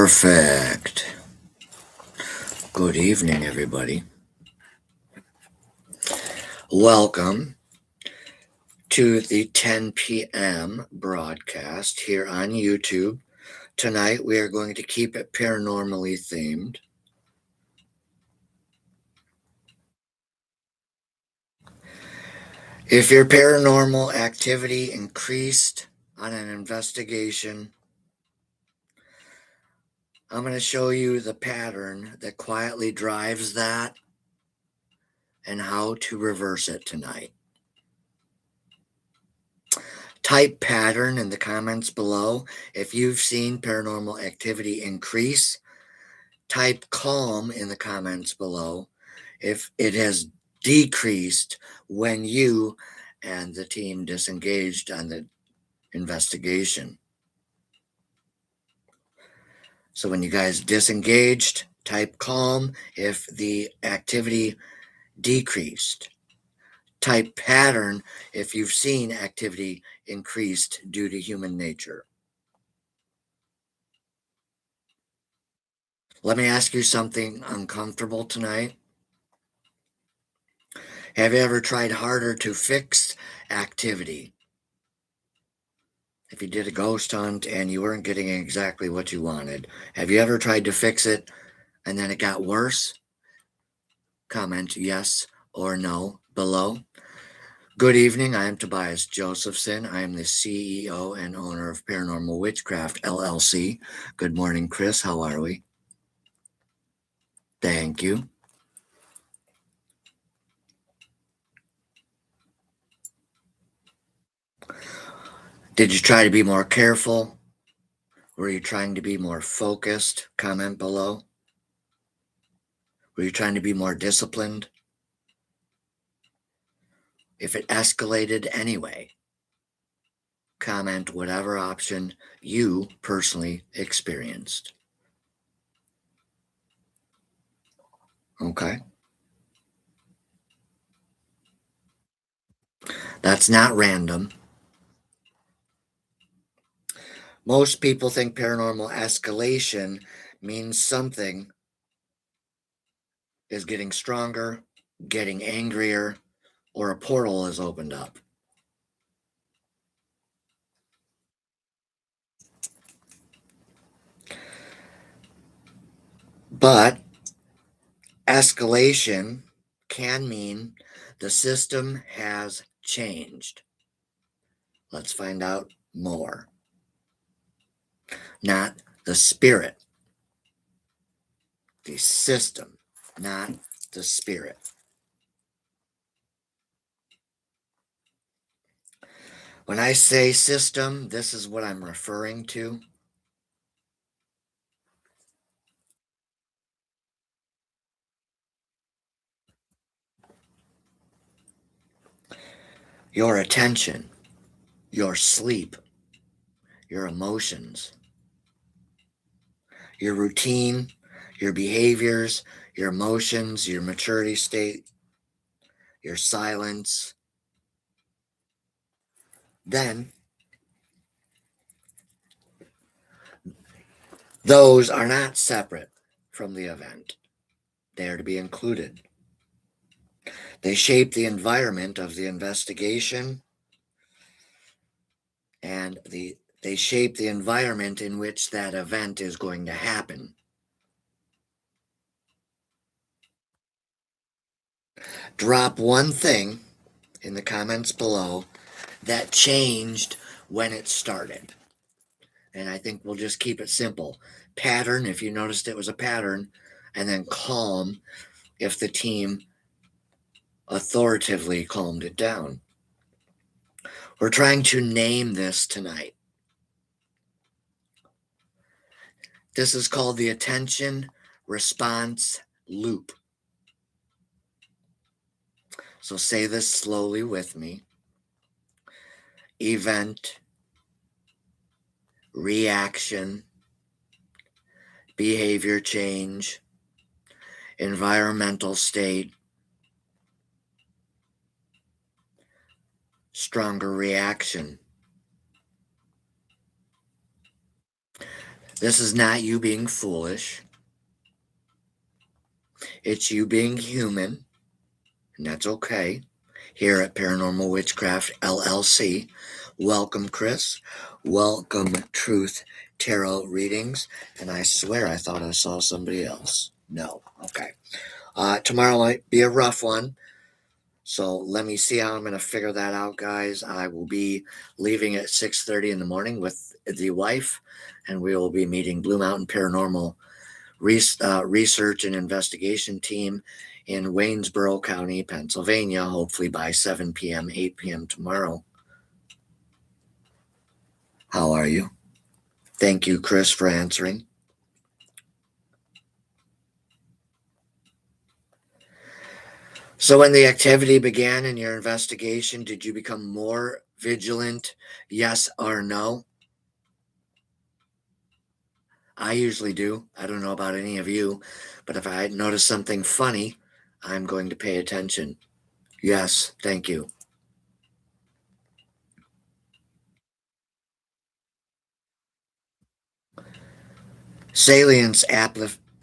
Perfect. Good evening, everybody. Welcome to the 10 p.m. broadcast here on YouTube. Tonight, we are going to keep it paranormally themed. If your paranormal activity increased on an investigation, I'm going to show you the pattern that quietly drives that and how to reverse it tonight. Type pattern in the comments below if you've seen paranormal activity increase. Type calm in the comments below if it has decreased when you and the team disengaged on the investigation. So when you guys disengaged, type calm if the activity decreased. Type pattern if you've seen activity increased due to human nature. Let me ask you something uncomfortable tonight. Have you ever tried harder to fix activity? If you did a ghost hunt and you weren't getting exactly what you wanted, have you ever tried to fix it and then it got worse? Comment yes or no below. Good evening. I am Tobias Josephson. I am the CEO and owner of Paranormal Witchcraft LLC. Good morning, Chris. How are we? Thank you. Did you try to be more careful? Were you trying to be more focused? Comment below. Were you trying to be more disciplined? If it escalated anyway, comment whatever option you personally experienced. Okay. That's not random. Most people think paranormal escalation means something is getting stronger, getting angrier, or a portal has opened up. But escalation can mean the system has changed. Let's find out more. Not the spirit, the system, not the spirit. When I say system, this is what I'm referring to. Your attention, your sleep, your emotions, your routine, your behaviors, your emotions, your maturity state, your silence. Then, those are not separate from the event. They are to be included. They shape the environment of the investigation and they shape the environment in which that event is going to happen. Drop one thing in the comments below that changed when it started. And I think we'll just keep it simple. Pattern, if you noticed it was a pattern, and then calm if the team authoritatively calmed it down. We're trying to name this tonight. This is called the attention response loop. So say this slowly with me. Event, reaction, behavior change, environmental state, stronger reaction. This is not you being foolish. It's you being human, and that's okay. Here at Paranormal Witchcraft LLC. Welcome, Chris. Welcome, Truth Tarot Readings. And I swear I thought I saw somebody else. No. Okay. Tomorrow might be a rough one. So let me see how I'm going to figure that out, guys. I will be leaving at 6:30 in the morning with the wife, and we will be meeting Blue Mountain Paranormal Research and Investigation Team in Waynesboro County, Pennsylvania, hopefully by 7 p.m., 8 p.m. tomorrow. How are you? Thank you, Chris, for answering. So, when the activity began in your investigation, did you become more vigilant? Yes or no? I usually do. I don't know about any of you, but if I notice something funny, I'm going to pay attention. Yes, thank you. Salience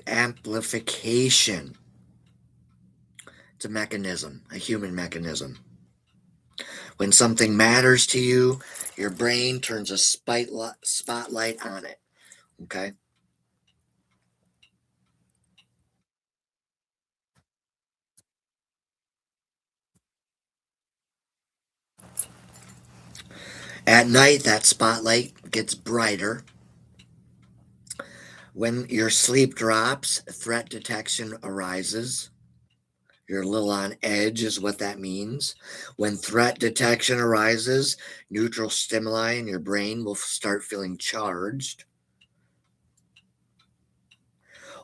amplification. It's a mechanism, a human mechanism. When something matters to you, your brain turns a spotlight on it. Okay? At night, that spotlight gets brighter. When your sleep drops, threat detection arises. You're a little on edge, is what that means. When threat detection arises, neutral stimuli in your brain will start feeling charged.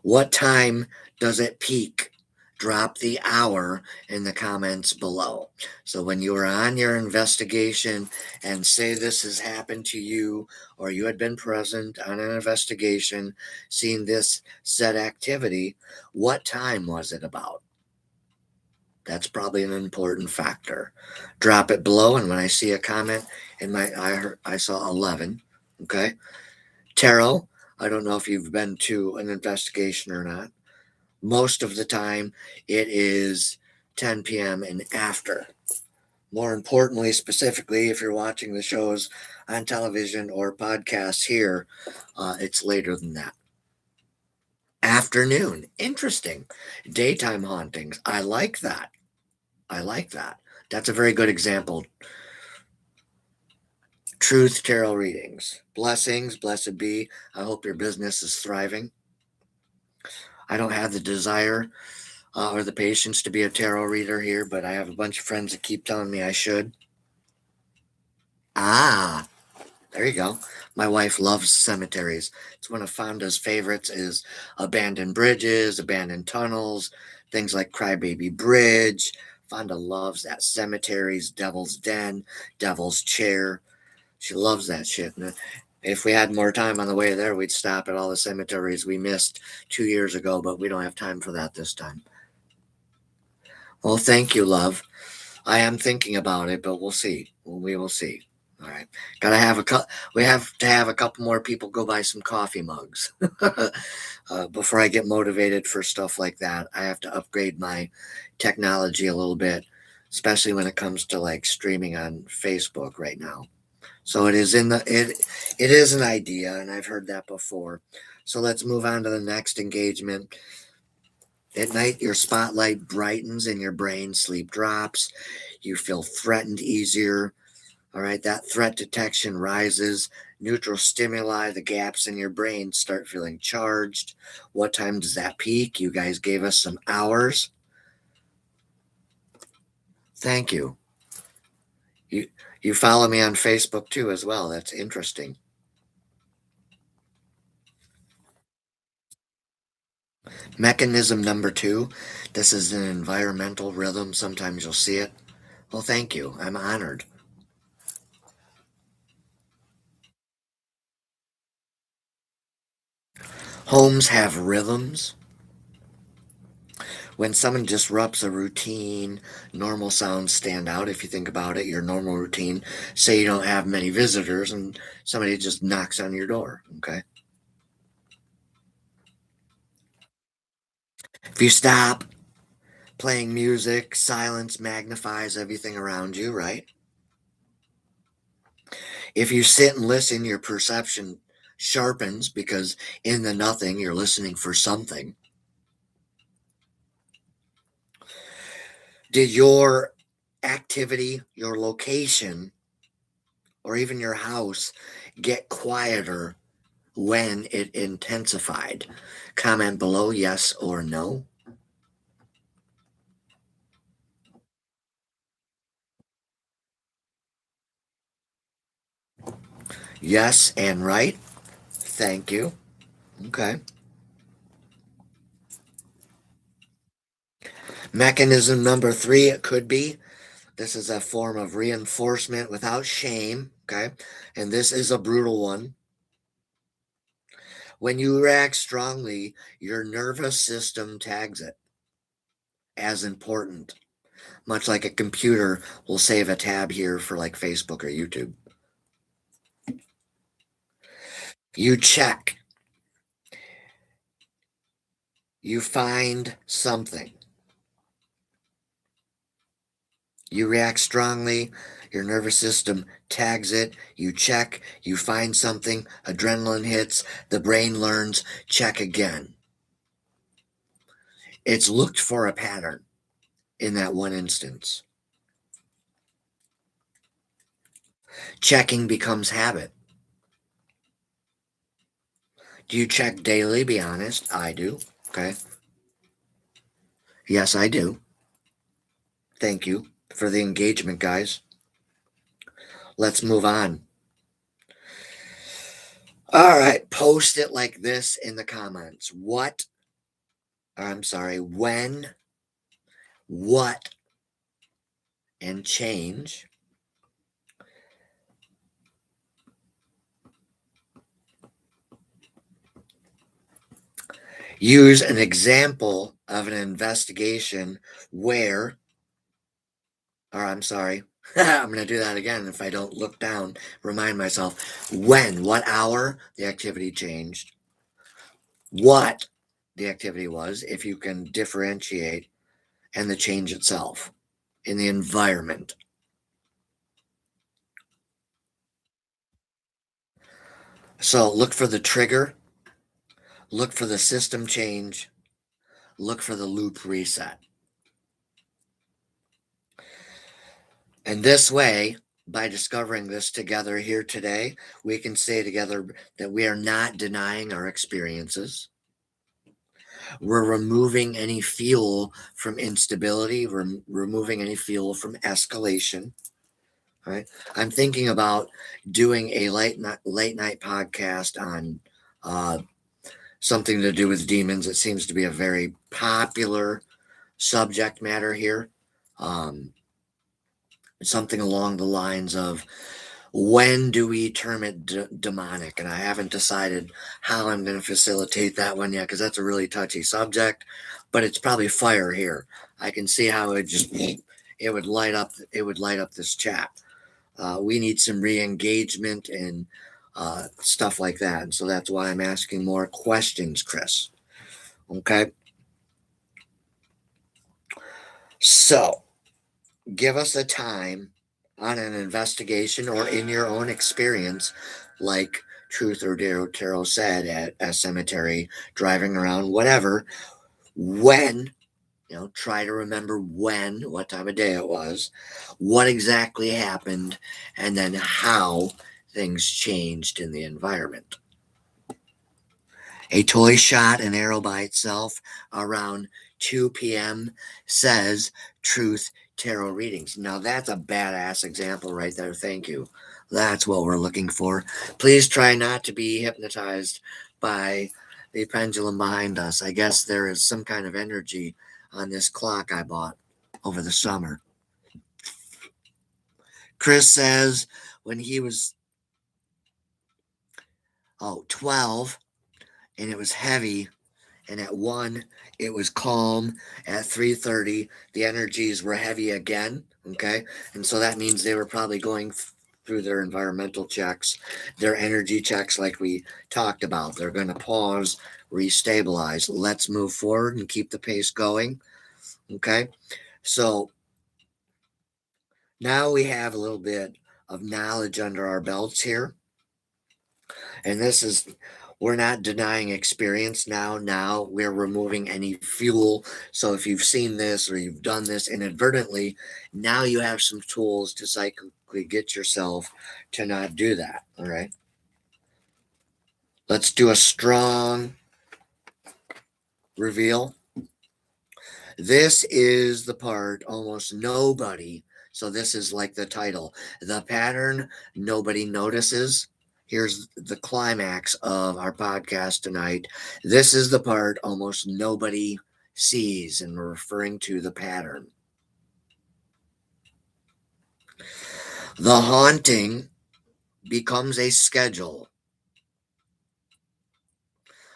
What time does it peak? Drop the hour in the comments below. So when you are on your investigation and say this has happened to you, or you had been present on an investigation, seeing this said activity, what time was it about? That's probably an important factor. Drop it below, and when I see a comment in I saw 11. Okay, tarot. I don't know if you've been to an investigation or not. Most of the time, it is 10 p.m. and after. More importantly, specifically, if you're watching the shows on television or podcasts here, it's later than that. Afternoon. Interesting. Daytime hauntings. I like that. I like that. That's a very good example. Truth tarot readings. Blessings, blessed be. I hope your business is thriving. I don't have the desire or the patience to be a tarot reader here, but I have a bunch of friends that keep telling me I should. Ah, there you go. My wife loves cemeteries. It's one of Fonda's favorites is abandoned bridges, abandoned tunnels, things like Crybaby Bridge. Fonda loves that. Cemeteries, Devil's Den, Devil's Chair. She loves that shit. And if we had more time on the way there, we'd stop at all the cemeteries we missed 2 years ago, but we don't have time for that this time. Well, thank you, love. I am thinking about it, but we'll see. We will see. All right. Gotta have we have to have a couple more people go buy some coffee mugs before I get motivated for stuff like that. I have to upgrade my technology a little bit, especially when it comes to like streaming on Facebook right now. So it is an idea, and I've heard that before. So let's move on to the next engagement. At night, your spotlight brightens in your brain, sleep drops, you feel threatened easier. All right, that threat detection rises. Neutral stimuli, the gaps in your brain start feeling charged. What time does that peak? You guys gave us some hours. Thank you. You you follow me on Facebook too as well. That's interesting. Mechanism number two. This is an environmental rhythm. Sometimes you'll see it. Well, thank you. I'm honored. Homes have rhythms. When someone disrupts a routine, normal sounds stand out. If you think about it, your normal routine, say you don't have many visitors and somebody just knocks on your door. Okay. If you stop playing music, silence magnifies everything around you, right? If you sit and listen, your perception sharpens because in the nothing, you're listening for something. Did your activity, your location, or even your house get quieter when it intensified? Comment below yes or no. Yes and right. Thank you. Okay. Mechanism number three, it could be this is a form of reinforcement without shame. Okay. And this is a brutal one. When you react strongly, your nervous system tags it as important, much like a computer will save a tab here for like Facebook or YouTube. You check, you find something, you react strongly, your nervous system tags it, you check, you find something, adrenaline hits, the brain learns, check again. It's looked for a pattern in that one instance. Checking becomes habit. Do you check daily? Be honest. I do. Okay. Yes, I do. Thank you for the engagement, guys. Let's move on. All right. Post it like this in the comments. I'm sorry, when, what, and change use an example of an investigation where, or I'm sorry, I'm going to do that again if I don't look down, remind myself when, what hour the activity changed, what the activity was, if you can differentiate, and the change itself in the environment. So look for the trigger, look for the system change, look for the loop reset. And this way, by discovering this together here today, we can say together that we are not denying our experiences. We're removing any fuel from instability, we're removing any fuel from escalation. Right. I'm thinking about doing a late night podcast on uh, something to do with demons. It seems to be a very popular subject matter here. Um, Something along the lines of when do we term it demonic? And I haven't decided how I'm going to facilitate that one yet because that's a really touchy subject, but it's probably fire here. I can see how it would light up this chat. We need some re-engagement and stuff like that, and so that's why I'm asking more questions, Chris. Okay, so give us a time on an investigation or in your own experience, like Truth or Dare Tarot said at a cemetery, driving around, whatever. When, try to remember when, what time of day it was, what exactly happened, and then how things changed in the environment. A toy shot an arrow by itself around 2 p.m. says Truth Tarot readings. Now that's a badass example right there. Thank you. That's what we're looking for. Please try not to be hypnotized by the pendulum behind us. I guess there is some kind of energy on this clock I bought over the summer. Chris says when he was 12 and it was heavy, and at 1 it was calm. At 3:30 the energies were heavy again. Okay, and so that means they were probably going through their environmental checks, their energy checks, like we talked about. They're going to pause restabilize. Let's move forward and keep the pace going. Okay. So now we have a little bit of knowledge under our belts here. And this is, we're not denying experience now. Now we're removing any fuel. So if you've seen this or you've done this inadvertently, now you have some tools to psychically get yourself to not do that. All right. Let's do a strong reveal. This is the part almost nobody, so this is like the title, the pattern nobody notices. Here's the climax of our podcast tonight. This is the part almost nobody sees, and we're referring to the pattern. The haunting becomes a schedule,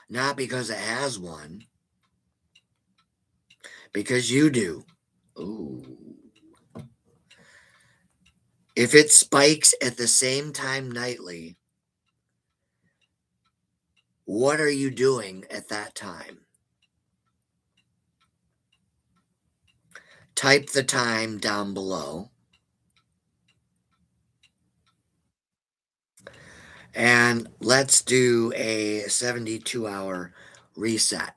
not because it has one, because you do. Ooh. If it spikes at the same time nightly, what are you doing at that time? Type the time down below. And let's do a 72-hour reset.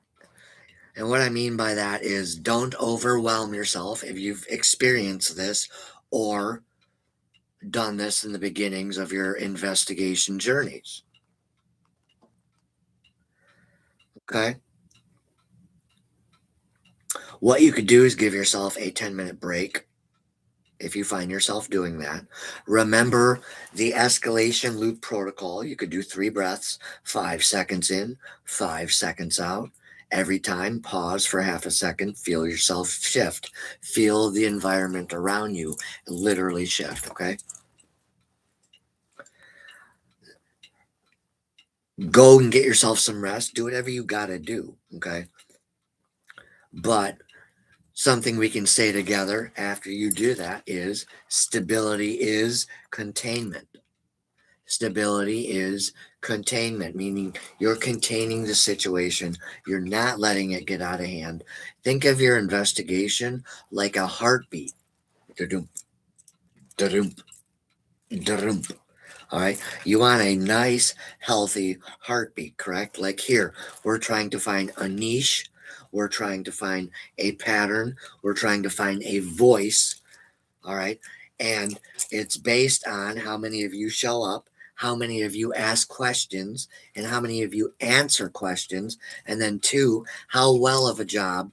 And what I mean by that is don't overwhelm yourself if you've experienced this or done this in the beginnings of your investigation journeys. Okay? What you could do is give yourself a 10-minute break if you find yourself doing that. Remember the escalation loop protocol. You could do 3 breaths, 5 seconds in, 5 seconds out. Every time, pause for half a second, feel yourself shift. Feel the environment around you literally shift, okay? Go and get yourself some rest. Do whatever you got to do, okay? But something we can say together after you do that is stability is containment. Stability is containment, meaning you're containing the situation. You're not letting it get out of hand. Think of your investigation like a heartbeat. Da-doom, da-doom, da-doom. All right. You want a nice, healthy heartbeat, correct? Like here, we're trying to find a niche. We're trying to find a pattern. We're trying to find a voice. All right. And it's based on how many of you show up, how many of you ask questions, and how many of you answer questions. And then, two, how well of a job,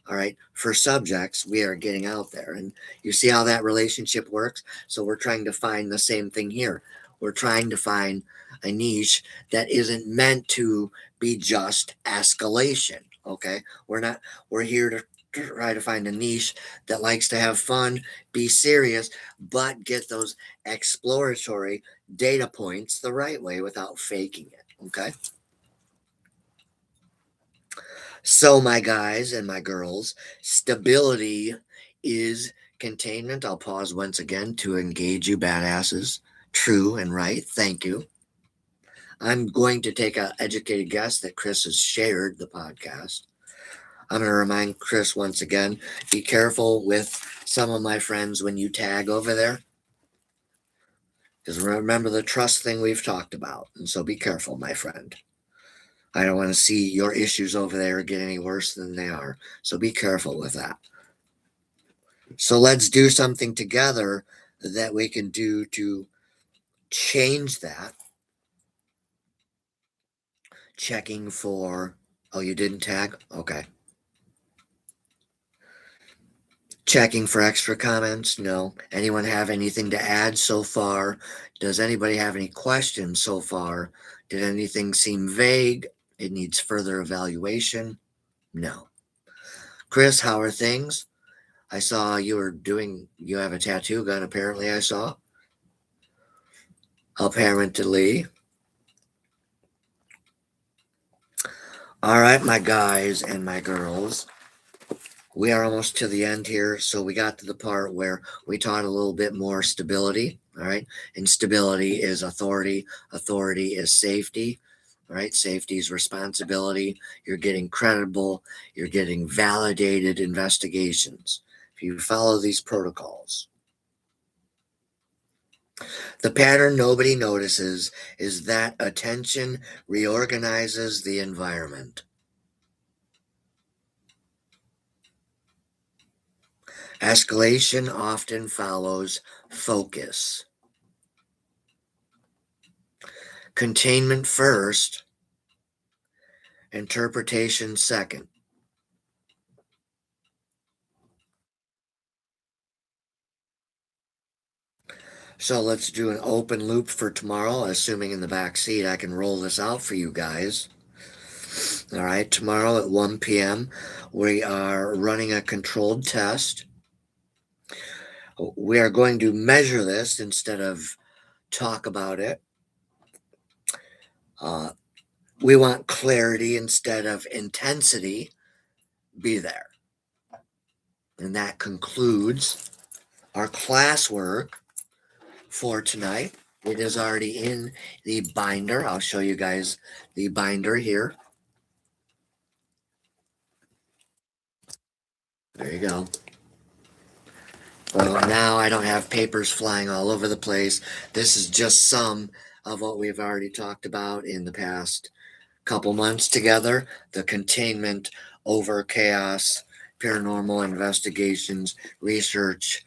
all right, for subjects we are getting out there. And you see how that relationship works? So we're trying to find the same thing here. We're trying to find a niche that isn't meant to be just escalation. Okay. We're here to try to find a niche that likes to have fun, be serious, but get those exploratory data points the right way without faking it. Okay. So, my guys and my girls, stability is containment. I'll pause once again to engage you, badasses. True and right. Thank you. I'm going to take an educated guess that Chris has shared the podcast. I'm going to remind Chris once again, be careful with some of my friends when you tag over there. Because remember the trust thing we've talked about. And so be careful, my friend. I don't want to see your issues over there get any worse than they are. So be careful with that. So let's do something together that we can do to change that. Checking for, oh, you didn't tag? Okay. Checking for extra comments? No. Anyone have anything to add so far? Does anybody have any questions so far? Did anything seem vague? It needs further evaluation? No. Chris, how are things? I saw you have a tattoo gun, apparently, I saw. Apparently. All right, my guys and my girls. We are almost to the end here. So we got to the part where we taught a little bit more stability. All right. And stability is authority. Authority is safety. All right, safety is responsibility. You're getting credible, you're getting validated investigations if you follow these protocols. The pattern nobody notices is that attention reorganizes the environment. Escalation often follows focus. Containment first, interpretation second. So let's do an open loop for tomorrow, assuming in the back seat I can roll this out for you guys. All right, tomorrow at 1 p.m., we are running a controlled test. We are going to measure this instead of talk about it. Uh, we want clarity instead of intensity. Be there. And that concludes our classwork for tonight. It is already in the binder. I'll show you guys the binder here. There you go. Well, now I don't have papers flying all over the place. This is just some of what we've already talked about in the past couple months together. The containment over chaos, paranormal investigations, research,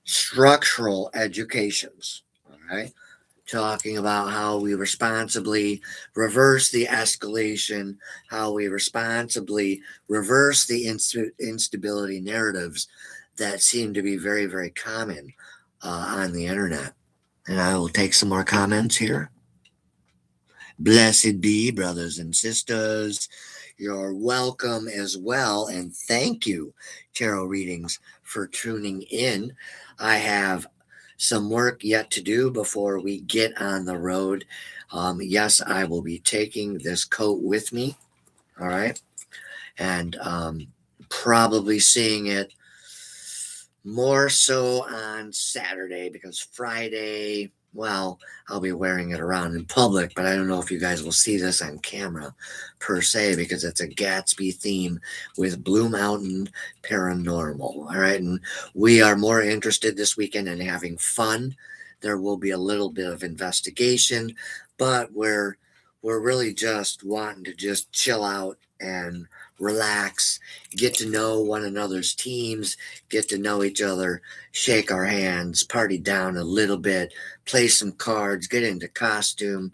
structural educations. All right. Talking about how we responsibly reverse the escalation, how we responsibly reverse the instability narratives that seem to be very, very common on the internet. And I will take some more comments here. Blessed be, brothers and sisters. You're welcome as well. And thank you, Tarot Readings, for tuning in. I have some work yet to do before we get on the road. Yes, I will be taking this coat with me. All right. And probably seeing it more so on Saturday because Friday, well, I'll be wearing it around in public, but I don't know if you guys will see this on camera per se because it's a Gatsby theme with Blue Mountain Paranormal. All right. And we are more interested this weekend in having fun. There will be a little bit of investigation, but we're really just wanting to just chill out and relax, get to know one another's teams, get to know each other, shake our hands, party down a little bit, play some cards, get into costume,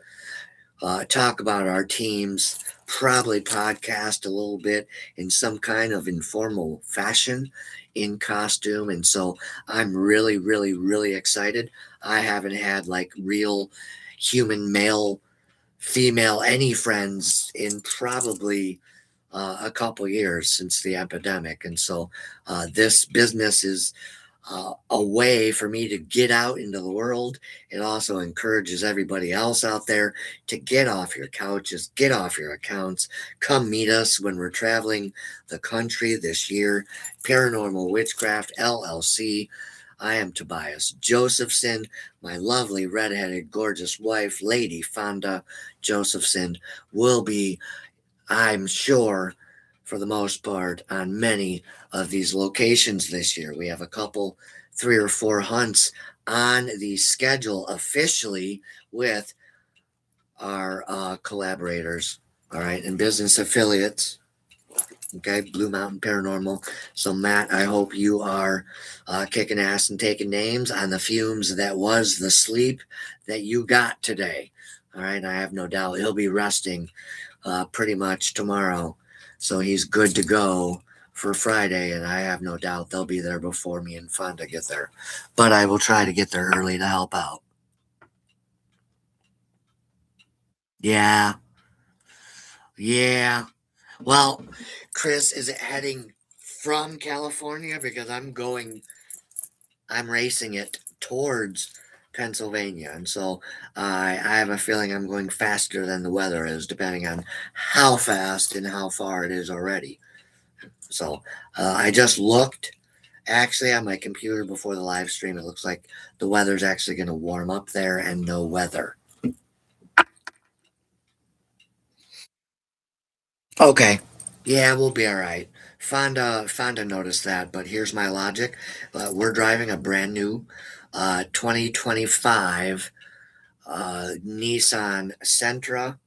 talk about our teams, probably podcast a little bit in some kind of informal fashion in costume. And so I'm really, really, really excited. I haven't had like real human male, female, any friends in probably a couple years since the epidemic. And so this business is a way for me to get out into the world. It also encourages everybody else out there to get off your couches, get off your accounts, come meet us when we're traveling the country this year. Paranormal Witchcraft LLC. I am Tobias Josephson. My lovely redheaded gorgeous wife, Lady Fonda Josephson, will be, I'm sure, for the most part, on many of these locations this year. We have a couple, 3 or 4 hunts on the schedule officially with our collaborators, all right, and business affiliates. Okay, Blue Mountain Paranormal. So, Matt, I hope you are kicking ass and taking names on the fumes that was the sleep that you got today. All right, I have no doubt he'll be resting pretty much tomorrow. So he's good to go for Friday, and I have no doubt they'll be there before me and Fonda get there. But I will try to get there early to help out. Yeah, yeah. Well, Chris, is it heading from California? Because I'm racing it towards Pennsylvania. And so I have a feeling I'm going faster than the weather is, depending on how fast and how far it is already. So I just looked actually on my computer before the live stream. It looks like the weather's actually going to warm up there and no weather. Okay. Yeah, we'll be all right. Fonda noticed that, but here's my logic. We're driving a brand new 2025 Nissan Sentra.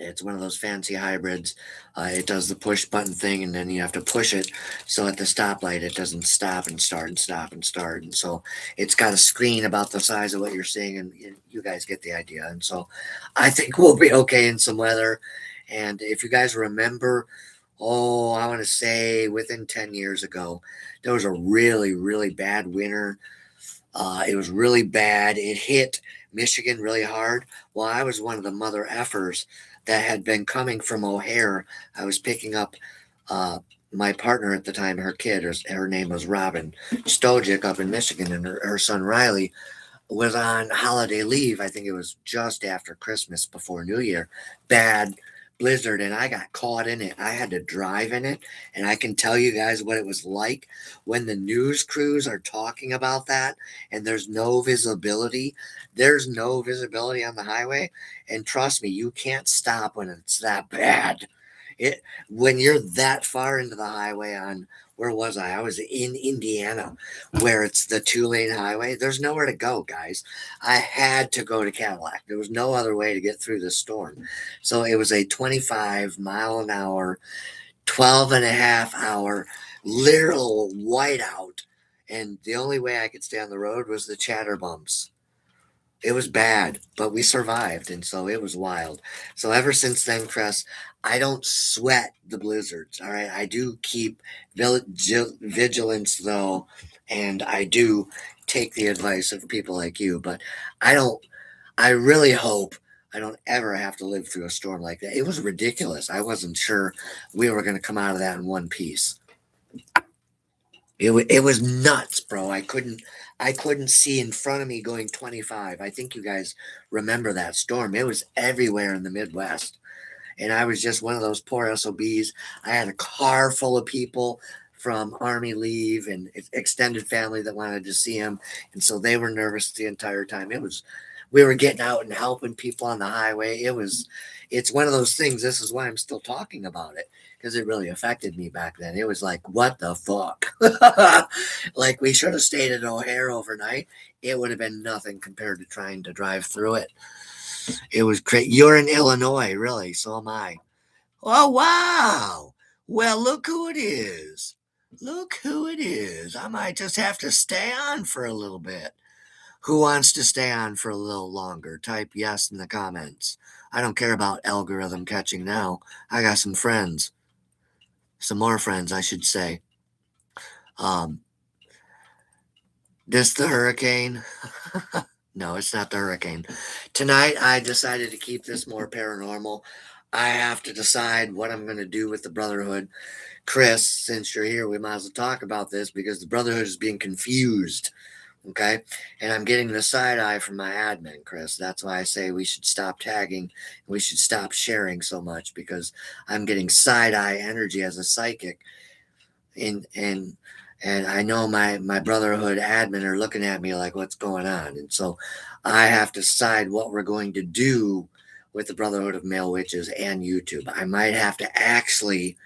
It's one of those fancy hybrids. It does the push button thing, and then you have to push it so at the stoplight it doesn't stop and start and stop and start. And so it's got a screen about the size of what you're seeing, and you guys get the idea. And so I think we'll be okay in some weather. And if you guys remember, oh, I want to say within 10 years ago, there was a really, really bad winter. It was really bad. It hit Michigan really hard. Well, I was one of the mother effers that had been coming from O'Hare. I was picking up uh, my partner at the time, her kid, her name was Robin Stojic up in Michigan, and her son Riley was on holiday leave. I think it was just after Christmas, before New Year. Bad blizzard, and I got caught in it. I had to drive in it, and I can tell you guys what it was like when the news crews are talking about that, and there's no visibility. There's no visibility on the highway, and trust me, you can't stop when it's that bad. It when you're that far into the highway on, where was I? I was in Indiana, where it's the 2 lane highway. There's nowhere to go, guys. I had to go to Cadillac. There was no other way to get through this storm. So it was a 25 mile an hour, 12 and a half hour literal whiteout. And the only way I could stay on the road was the chatter bumps. It was bad, but we survived, and so it was wild. So ever since then, Chris, I don't sweat the blizzards. All right, I do keep vigilance though, and I do take the advice of people like you. But I don't. I really hope I don't ever have to live through a storm like that. It was ridiculous. I wasn't sure we were going to come out of that in one piece. It was nuts, bro. I couldn't see in front of me going 25. I think you guys remember that storm. It was everywhere in the Midwest. And I was just one of those poor SOBs. I had a car full of people from Army leave and extended family that wanted to see him. And so they were nervous the entire time. We were getting out and helping people on the highway. It's one of those things. This is why I'm still talking about it, because it really affected me back then. It was like, what the fuck? Like, we should have stayed at O'Hare overnight. It would have been nothing compared to trying to drive through it. It was great. You're in Illinois, really. So am I. Oh, wow. Well, look who it is. Look who it is. I might just have to stay on for a little bit. Who wants to stay on for a little longer? Type yes in the comments. I don't care about algorithm catching now. I got some friends. Some more friends, I should say. Um, this the hurricane? No, it's not the hurricane. Tonight, I decided to keep this more paranormal. I have to decide what I'm going to do with the Brotherhood. Chris, since you're here, we might as well talk about this because the Brotherhood is being confused. Okay. And I'm getting the side eye from my admin, Chris. That's why I say we should stop tagging. We should stop sharing so much, because I'm getting side eye energy as a psychic. And I know my Brotherhood admin are looking at me like, what's going on? And so I have to decide what we're going to do with the Brotherhood of Male Witches and YouTube. I might have to actually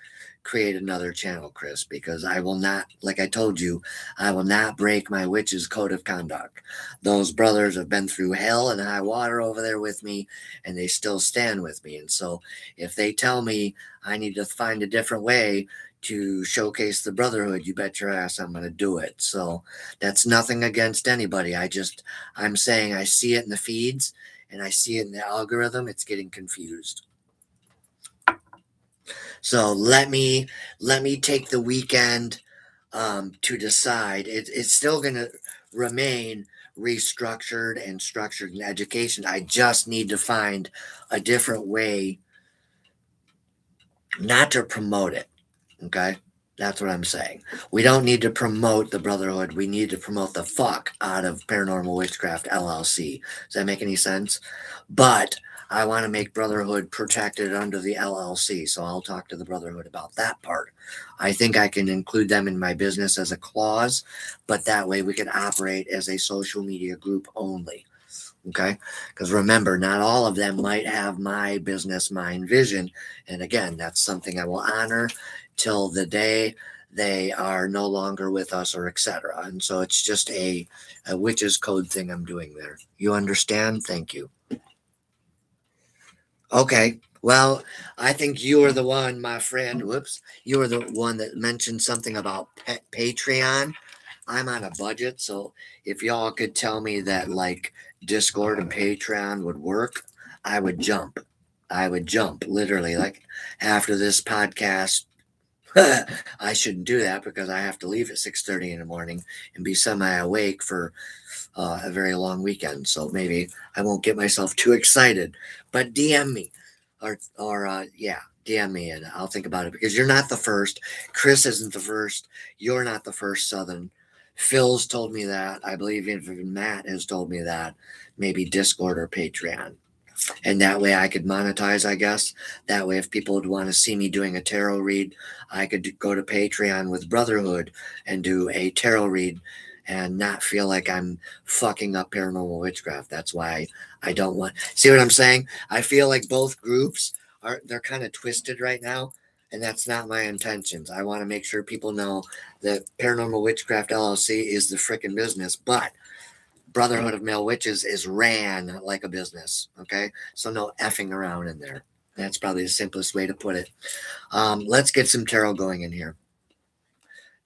create another channel, Chris, because I will not, like I told you, I will not break my witch's code of conduct. Those brothers have been through hell and high water over there with me, and they still stand with me. And so if they tell me I need to find a different way to showcase the Brotherhood, you bet your ass I'm going to do it. So that's nothing against anybody. I'm saying I see it in the feeds and I see it in the algorithm. It's getting confused. So let me take the weekend to decide. It's still going to remain restructured and structured in education. I just need to find a different way not to promote it. Okay. That's what I'm saying. We don't need to promote the Brotherhood. We need to promote the fuck out of Paranormal Witchcraft LLC. Does that make any sense? But I want to make Brotherhood protected under the LLC. So I'll talk to the Brotherhood about that part. I think I can include them in my business as a clause, but that way we can operate as a social media group only. Okay. Because remember, not all of them might have my business mind vision. And again, that's something I will honor till the day they are no longer with us or etc. And so it's just a witch's code thing I'm doing there. You understand? Thank you. Okay. Well, I think you were the one, my friend. Whoops. You were the one that mentioned something about Patreon. I'm on a budget, so if y'all could tell me that like Discord and Patreon would work, I would jump. I would jump literally. Like after this podcast, I shouldn't do that because I have to leave at 6:30 in the morning and be semi awake for a very long weekend. So maybe I won't get myself too excited. But DM me, or yeah, DM me, and I'll think about it because you're not the first. Chris isn't the first. You're not the first Southern. Phil's told me that. I believe even Matt has told me that. Maybe Discord or Patreon. And that way I could monetize, I guess. That way, if people would want to see me doing a tarot read, I could go to Patreon with Brotherhood and do a tarot read and not feel like I'm fucking up paranormal witchcraft. That's why I don't want. See what I'm saying? I feel like both groups they're kind of twisted right now, and that's not my intentions. I want to make sure people know that Paranormal Witchcraft LLC is the frickin' business, but Brotherhood of Male Witches is ran like a business. Okay, so no effing around in there. That's probably the simplest way to put it. Let's get some tarot going in here.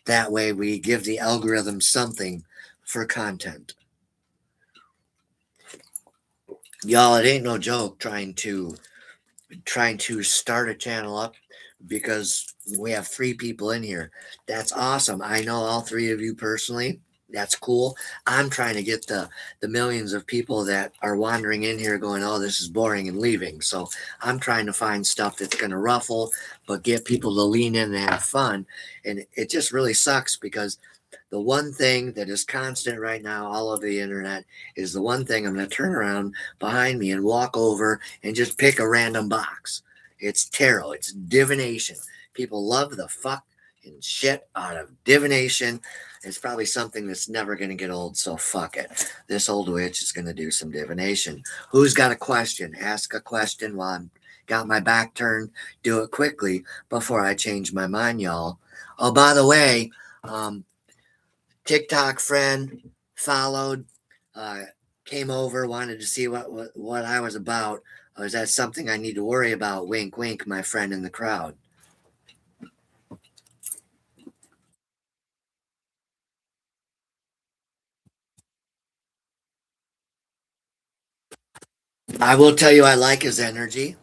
That way, we give the algorithm something for content. Y'all, it ain't no joke trying to start a channel up because we have 3 people in here. That's awesome. I know all 3 of you personally. That's cool. I'm trying to get the millions of people that are wandering in here going, oh, this is boring and leaving. So I'm trying to find stuff that's going to ruffle, but get people to lean in and have fun. And it just really sucks because the one thing that is constant right now all over the internet is the one thing I'm going to turn around behind me and walk over and just pick a random box. It's tarot, it's divination. People love the fuck and shit out of divination. It's probably something that's never going to get old, so fuck it. This old witch is going to do some divination. Who's got a question? Ask a question while I'm got my back turned. Do it quickly before I change my mind, y'all. Oh, by the way, um, TikTok friend followed, uh, came over, wanted to see what I was about. Is that something I need to worry about? Wink, wink, my friend in the crowd. I will tell you, I like his energy.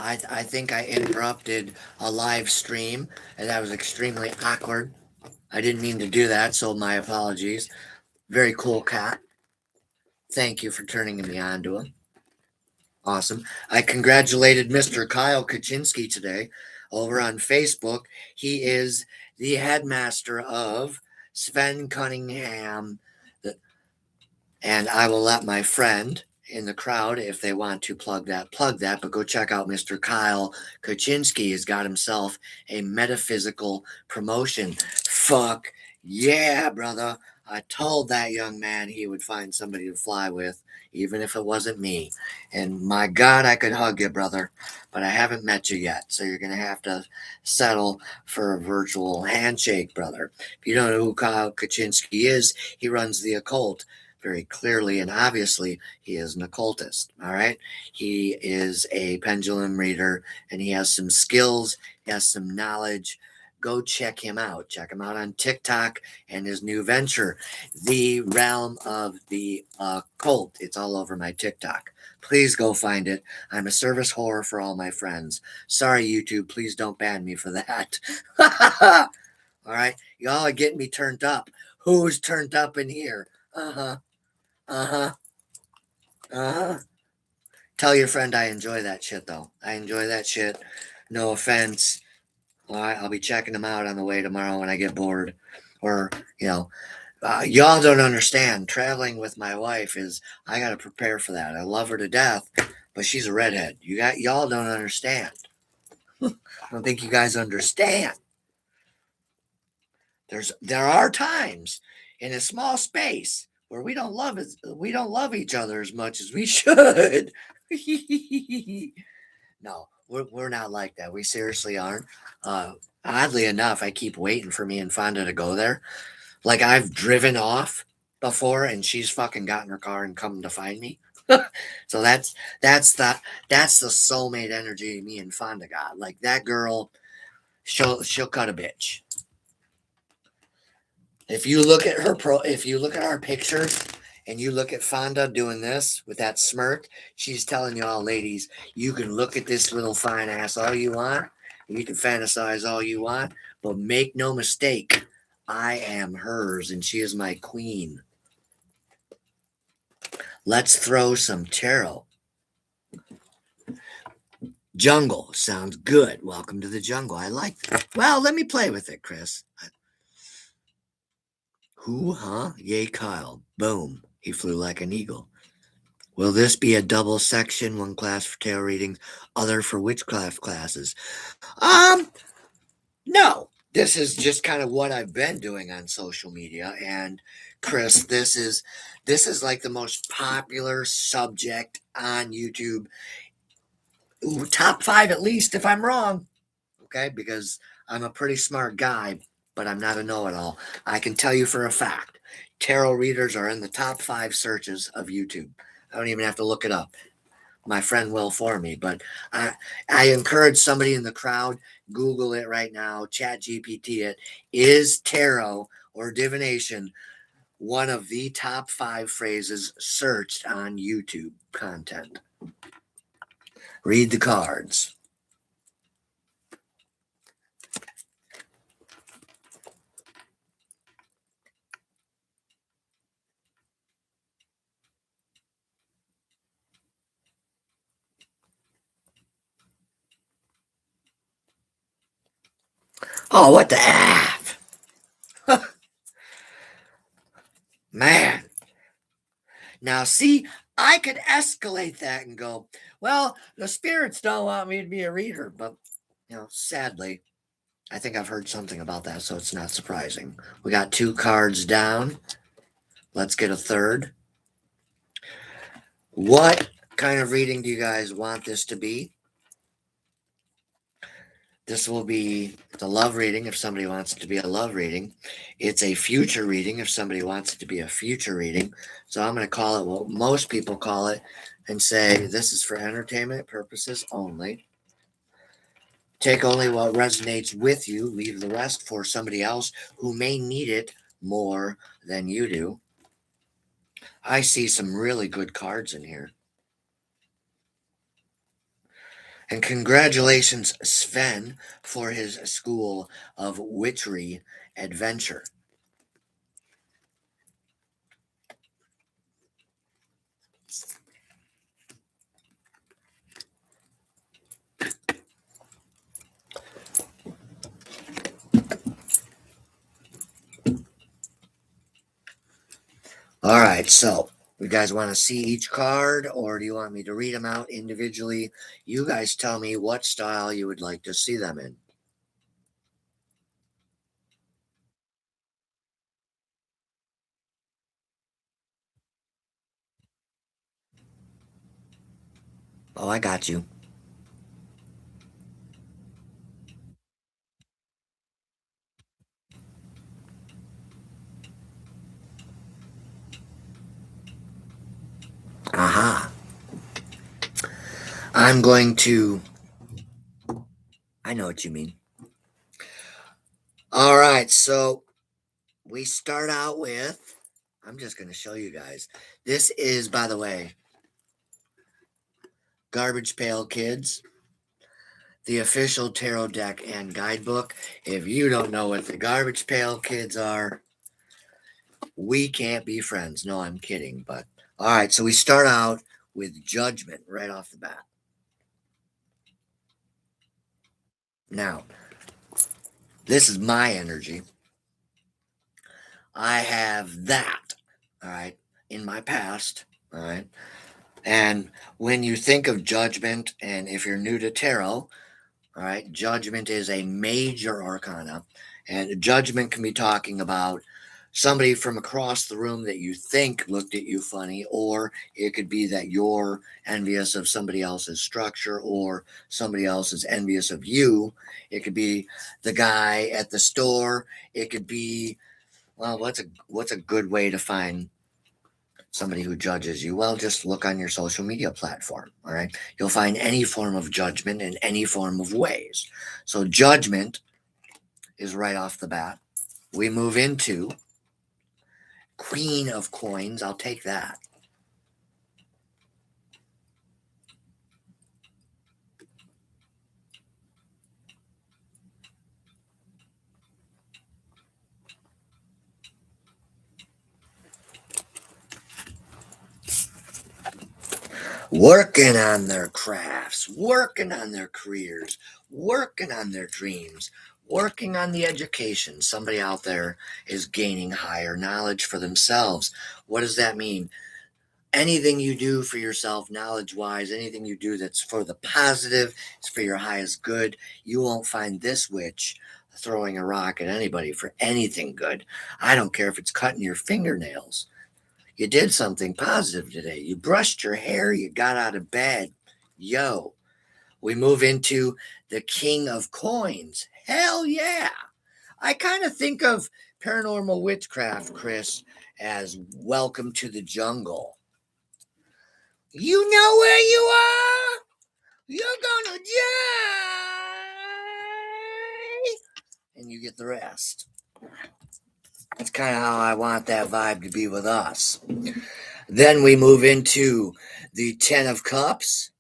I think I interrupted a live stream, and that was extremely awkward. I didn't mean to do that, so my apologies. Very cool cat. Thank you for turning me on to him. Awesome. I congratulated Mr. Kyle Kaczynski today over on Facebook. He is the headmaster of Sven Cunningham. And I will let my friend in the crowd, if they want to plug that. But go check out Mr. Kyle Kaczynski. He's got himself a metaphysical promotion. Fuck yeah, brother. I told that young man he would find somebody to fly with, even if it wasn't me. And my God, I could hug you, brother, but I haven't met you yet. So you're going to have to settle for a virtual handshake, brother. If you don't know who Kyle Kaczynski is, he runs the occult very clearly and obviously. He is an occultist. All right. He is a pendulum reader and he has some skills, he has some knowledge. Go check him out. Check him out on TikTok and his new venture, The Realm of the Occult. It's all over my TikTok. Please go find it. I'm a service whore for all my friends. Sorry, YouTube. Please don't ban me for that. All right. Y'all are getting me turned up. Who's turned up in here? Uh huh. Uh huh. Uh huh. Tell your friend I enjoy that shit though. I enjoy that shit. No offense. All right, I'll be checking them out on the way tomorrow when I get bored. Or, you know, y'all don't understand. Traveling with my wife is, I got to prepare for that. I love her to death, but she's a redhead. Y'all don't understand. I don't think you guys understand. There are times in a small space where we don't love each other as much as we should. No, we're not like that. We seriously aren't. Uh, Oddly enough, I keep waiting for me and Fonda to go there. Like I've driven off before, and she's fucking got in her car and come to find me. So that's the that's the soulmate energy me and Fonda got. Like that girl, she'll cut a bitch. If you look at our pictures and you look at Fonda doing this with that smirk, she's telling y'all ladies, you can look at this little fine ass all you want, and you can fantasize all you want, but make no mistake, I am hers and she is my queen. Let's throw some tarot. Jungle sounds good. Welcome to the jungle. I like that. Well, let me play with it, Chris. Who, huh? Yay, Kyle. Boom. He flew like an eagle. Will this be a double section, one class for tarot readings, other for witchcraft classes? No. This is just kind of what I've been doing on social media. And Chris, this is like the most popular subject on YouTube. Ooh, top five at least, if I'm wrong. Okay, because I'm a pretty smart guy, but I'm not a know-it-all. I can tell you for a fact, tarot readers are in the top five searches of YouTube. I don't even have to look it up. My friend will for me, but I encourage somebody in the crowd, Google it right now, chat GPT it. Is tarot or divination one of the top five phrases searched on YouTube content? Read the cards. Oh, what the F? Man. Now, see, I could escalate that and go, well, the spirits don't want me to be a reader, but, sadly, I think I've heard something about that, so it's not surprising. We got two cards down. Let's get a third. What kind of reading do you guys want this to be? This will be the love reading if somebody wants it to be a love reading. It's a future reading if somebody wants it to be a future reading. So I'm going to call it what most people call it and say this is for entertainment purposes only. Take only what resonates with you, leave the rest for somebody else who may need it more than you do. I see some really good cards in here. And congratulations, Sven, for his School of Witchery adventure. All right, so you guys want to see each card or do you want me to read them out individually? You guys tell me what style you would like to see them in. Oh, I got you. Aha. I'm going to. I know what you mean. All right, so we start out with. I'm just going to show you guys. This is, by the way, Garbage Pail Kids, the official tarot deck and guidebook. If you don't know what the Garbage Pail Kids are, we can't be friends. No, I'm kidding. But all right, so we start out with judgment right off the bat. Now, this is my energy. I have that, all right, in my past, all right. And when you think of judgment, and if you're new to tarot, all right, judgment is a major arcana. And judgment can be talking about somebody from across the room that you think looked at you funny, or it could be that you're envious of somebody else's structure, or somebody else is envious of you. It could be the guy at the store. It could be, well, what's a good way to find somebody who judges you? Well, just look on your social media platform. All right. You'll find any form of judgment in any form of ways. So judgment is right off the bat. We move into Queen of Coins. I'll take that. Working on their crafts, working on their careers, working on their dreams, working on the education. Somebody out there is gaining higher knowledge for themselves. What does that mean? Anything you do for yourself, knowledge wise, anything you do that's for the positive, it's for your highest good. You won't find this witch throwing a rock at anybody for anything good. I don't care if it's cutting your fingernails. You did something positive today. You brushed your hair, you got out of bed. Yo, we move into the King of Coins. Hell yeah. I kind of think of paranormal witchcraft, Chris, as welcome to the jungle. You know where you are? You're gonna die! And you get the rest. That's kind of how I want that vibe to be with us. Then we move into the Ten of Cups.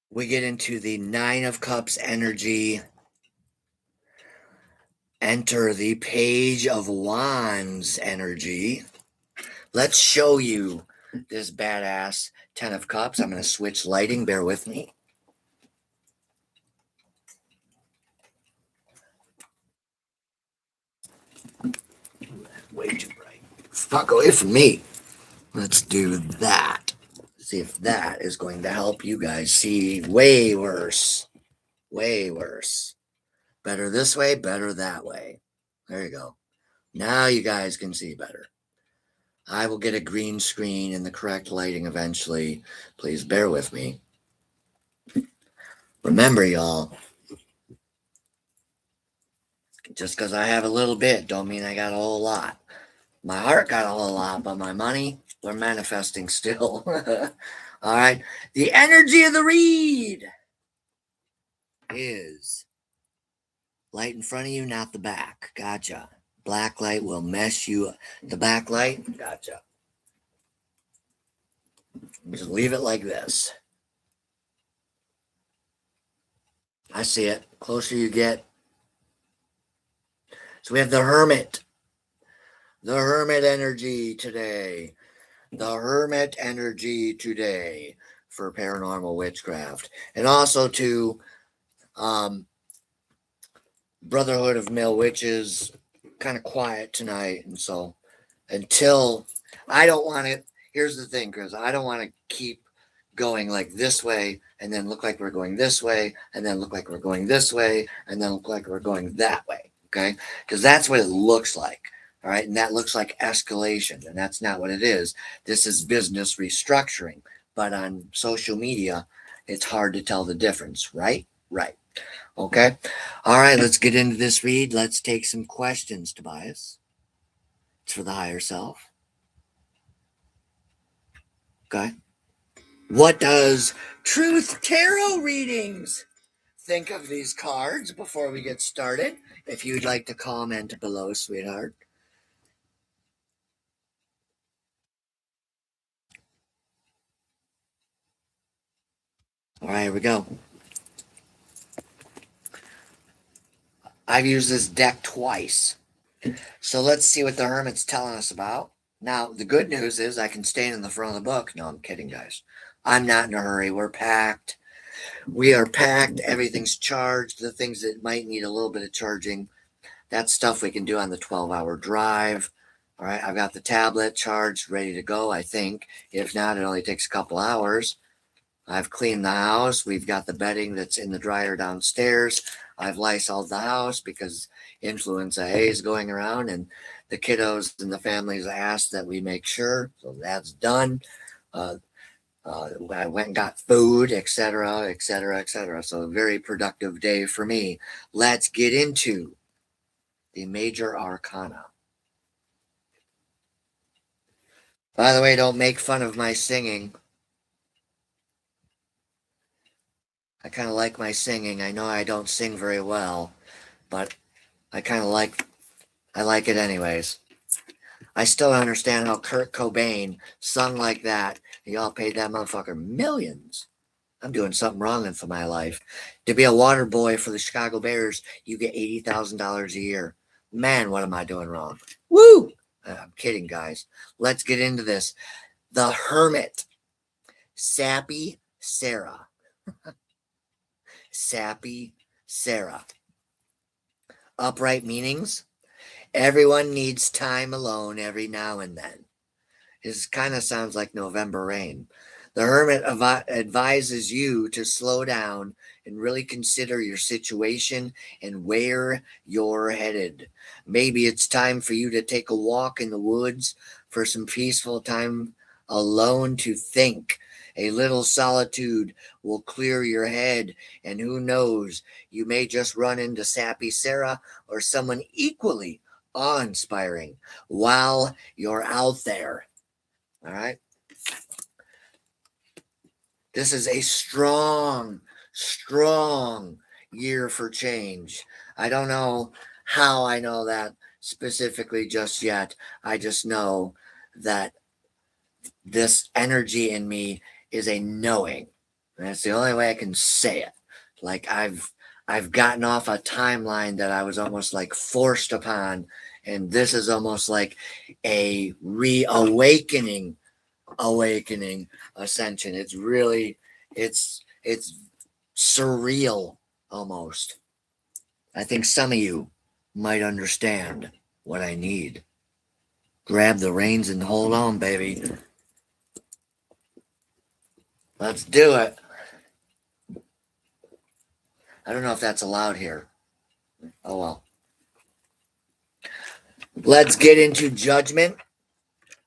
We get into the Nine of Cups energy. Enter the Page of Wands energy. Let's show you this badass Ten of Cups. I'm going to switch lighting. Bear with me. Way too bright. Fuck away from me. Let's do that. See if that is going to help you guys see way worse. Way worse. Better this way, better that way. There you go. Now you guys can see better. I will get a green screen and the correct lighting eventually. Please bear with me. Remember, y'all, just because I have a little bit don't mean I got a whole lot. My heart got a whole lot, but my money, we're manifesting still. All right. The energy of the read is light in front of you, not the back. Gotcha. Black light will mess you up. The back light, gotcha. Just leave it like this. I see it. Closer you get. So we have the Hermit. The Hermit energy today. The Hermit energy today for paranormal witchcraft. And also to Brotherhood of Male Witches, kind of quiet tonight. And so until I don't want it, here's the thing, Chris, I don't want to keep going like this way and then look like we're going this way and then look like we're going this way and then look like we're going that way. Okay. Because that's what it looks like. All right. And that looks like escalation. And that's not what it is. This is business restructuring. But on social media, it's hard to tell the difference. Right? Right. Okay. All right. Let's get into this read. Let's take some questions, Tobias. It's for the higher self. Okay. What does Truth Tarot readings think of these cards before we get started? If you'd like to comment below, sweetheart. All right, here we go. I've used this deck twice. So let's see what the Hermit's telling us about. Now, the good news is I can stand in the front of the book. No, I'm kidding, guys. I'm not in a hurry. We're packed. We are packed. Everything's charged. The things that might need a little bit of charging, that's stuff we can do on the 12-hour drive. All right, I've got the tablet charged, ready to go, I think. If not, it only takes a couple hours. I've cleaned the house. We've got the bedding that's in the dryer downstairs. I've Lysoled the house because influenza A is going around, and the kiddos and the families asked that we make sure. So that's done. Uh, I went and got food, etc., etc., etc. So a very productive day for me. Let's get into the major arcana. By the way, don't make fun of my singing. I kind of like my singing. I know I don't sing very well, but I kind of I like it anyways. I still don't understand how Kurt Cobain sung like that. Y'all paid that motherfucker millions. I'm doing something wrong in my life. To be a water boy for the Chicago Bears, you get $80,000 a year. Man, what am I doing wrong? Woo! I'm kidding, guys. Let's get into this. The Hermit. Sappy Sarah. Sappy Sarah. Upright meanings. Everyone needs time alone every now and then. It kind of sounds like November rain. The hermit advises you to slow down and really consider your situation and where you're headed. Maybe it's time for you to take a walk in the woods for some peaceful time alone to think. A little solitude will clear your head, and who knows, you may just run into Sappy Sarah or someone equally awe inspiring while you're out there. All right. This is a strong, strong year for change. I don't know how I know that specifically just yet. I just know that this energy in me is a knowing. That's the only way I can say it. Like I've gotten off a timeline that I was almost like forced upon, and this is almost like a reawakening awakening ascension. It's really it's surreal almost. I think some of you might understand what I need. Grab the reins and hold on, baby. Let's do it. I don't know if that's allowed here. Oh well. Let's get into judgment.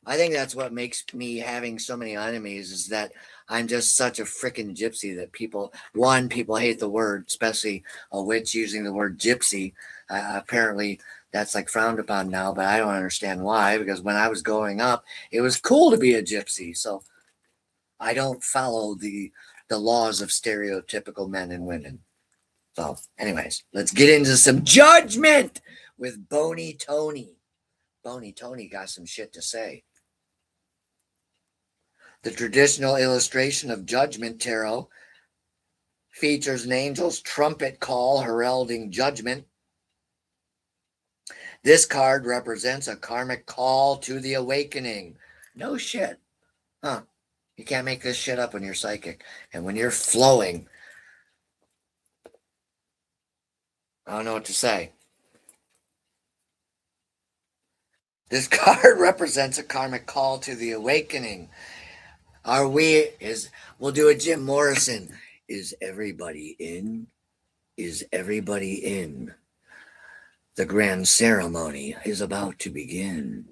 I think that's what makes me having so many enemies is that I'm just such a freaking gypsy that people hate the word, especially a witch using the word gypsy. Apparently, that's like frowned upon now, but I don't understand why. Because when I was growing up, it was cool to be a gypsy. So I don't follow the laws of stereotypical men and women. So, anyways, let's get into some judgment with Boney Tony. Boney Tony got some shit to say. The traditional illustration of Judgment Tarot features an angel's trumpet call heralding judgment. This card represents a karmic call to the awakening. No shit. Huh. You can't make this shit up when you're psychic. And when you're flowing, I don't know what to say. This card represents a karmic call to the awakening. We'll do a Jim Morrison. Is everybody in? Is everybody in? The grand ceremony is about to begin.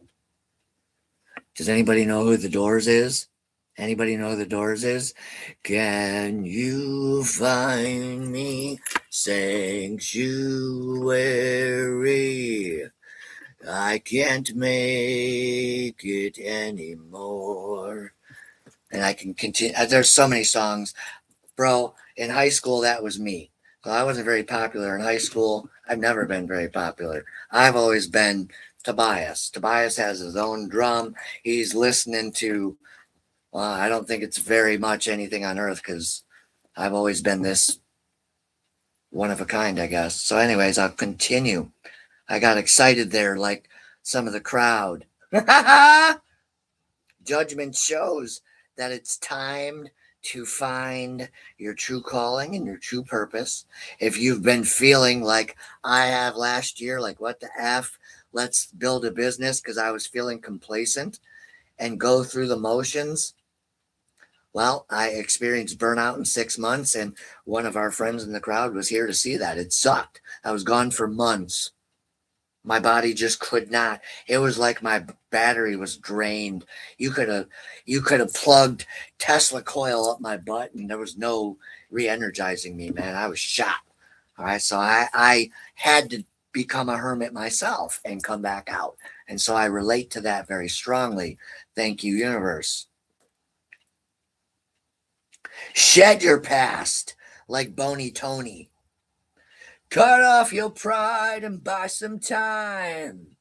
Does anybody know who the Doors is? Anybody know who the Doors is? Can you find me sanctuary? I can't make it anymore. And I can continue. There's so many songs. Bro, in high school, that was me. So I wasn't very popular in high school. I've never been very popular. I've always been Tobias. Tobias has his own drum. He's listening to, well, I don't think it's very much anything on earth because I've always been this one of a kind, I guess. So, anyways, I'll continue. I got excited there, like some of the crowd. Judgment shows that it's time to find your true calling and your true purpose. If you've been feeling like I have last year, like what the F, let's build a business because I was feeling complacent and go through the motions, Well, I experienced burnout in 6 months, and one of our friends in the crowd was here to see that. It sucked. I was gone for months. My body just could not. It was like my battery was drained. You could have you could have plugged Tesla coil up my butt and there was no re-energizing me, man. I was shot. All right. So I had to become a hermit myself and come back out. And so I relate to that very strongly. Thank you, universe. Shed your past like Boney Tony. Cut off your pride and buy some time.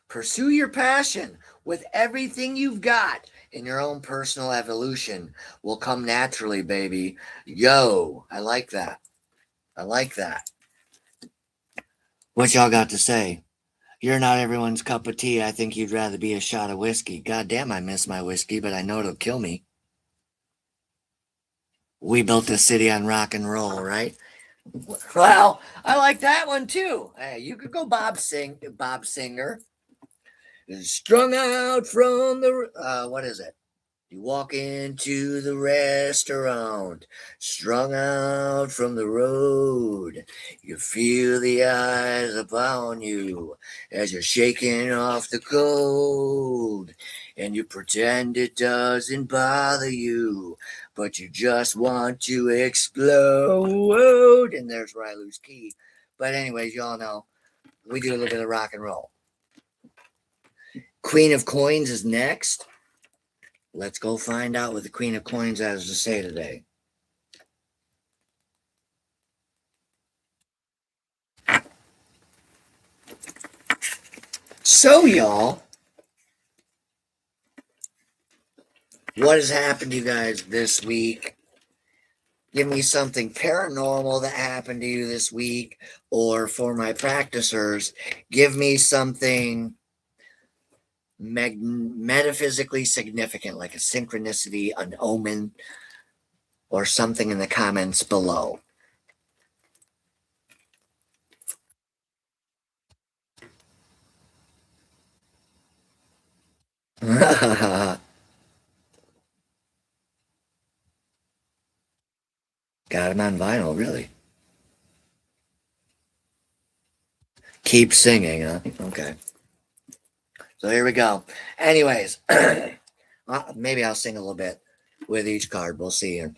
Pursue your passion with everything you've got, and your own personal evolution will come naturally, baby. Yo, I like that. I like that. What y'all got to say? You're not everyone's cup of tea. I think you'd rather be a shot of whiskey. God damn, I miss my whiskey, but I know it'll kill me. We built this city on rock and roll, right? Well, I like that one too. Hey, you could go Bob Singer. Strung out from the what is it? You walk into the restaurant, strung out from the road. You feel the eyes upon you as you're shaking off the cold. And you pretend it doesn't bother you, but you just want to explode. And there's where I lose key. But, anyways, y'all know we do a little bit of rock and roll. Queen of Coins is next. Let's go find out what the Queen of Coins has to say today. So, y'all, what has happened to you guys this week? Give me something paranormal that happened to you this week, or for my practicers, give me something metaphysically significant, like a synchronicity, an omen, or something in the comments below. Got him on vinyl, really. Keep singing, huh? Okay. So here we go. Anyways, maybe I'll sing a little bit with each card. We'll see. And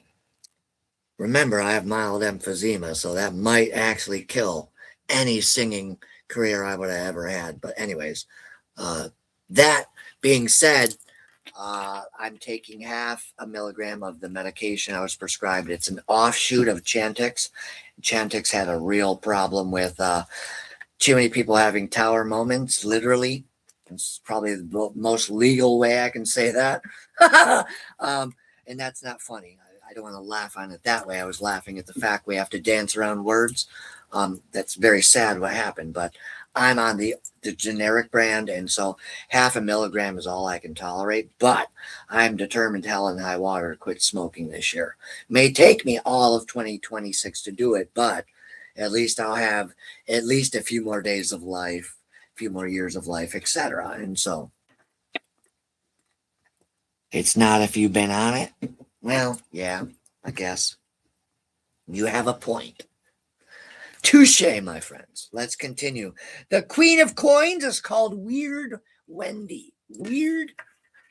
remember, I have mild emphysema, so that might actually kill any singing career I would have ever had. But anyways, that being said, I'm taking half a milligram of the medication I was prescribed. It's an offshoot of Chantix. Chantix had a real problem with too many people having tower moments, literally. It's probably the most legal way I can say that. And that's not funny. I don't want to laugh on it that way. I was laughing at the fact we have to dance around words. That's very sad what happened, but I'm on the generic brand, and so half a milligram is all I can tolerate. But I'm determined, hell and high water, to quit smoking this year. May take me all of 2026 to do it, but at least I'll have at least a few more days of life, a few more years of life, etc. And so it's not if you've been on it. Well, yeah, I guess you have a point. Touche, my friends. Let's continue. The Queen of Coins is called Weird Wendy. Weird?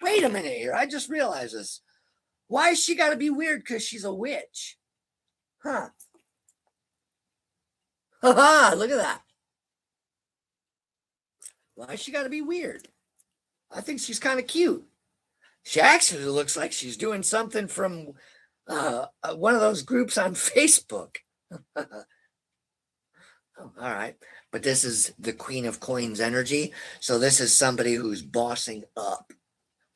Wait a minute here. I just realized this. Why is she got to be weird? Because she's a witch. Huh. Haha, look at that. Why she got to be weird? I think she's kind of cute. She actually looks like she's doing something from one of those groups on Facebook. Oh, all right. But this is the Queen of Coins energy. So this is somebody who's bossing up.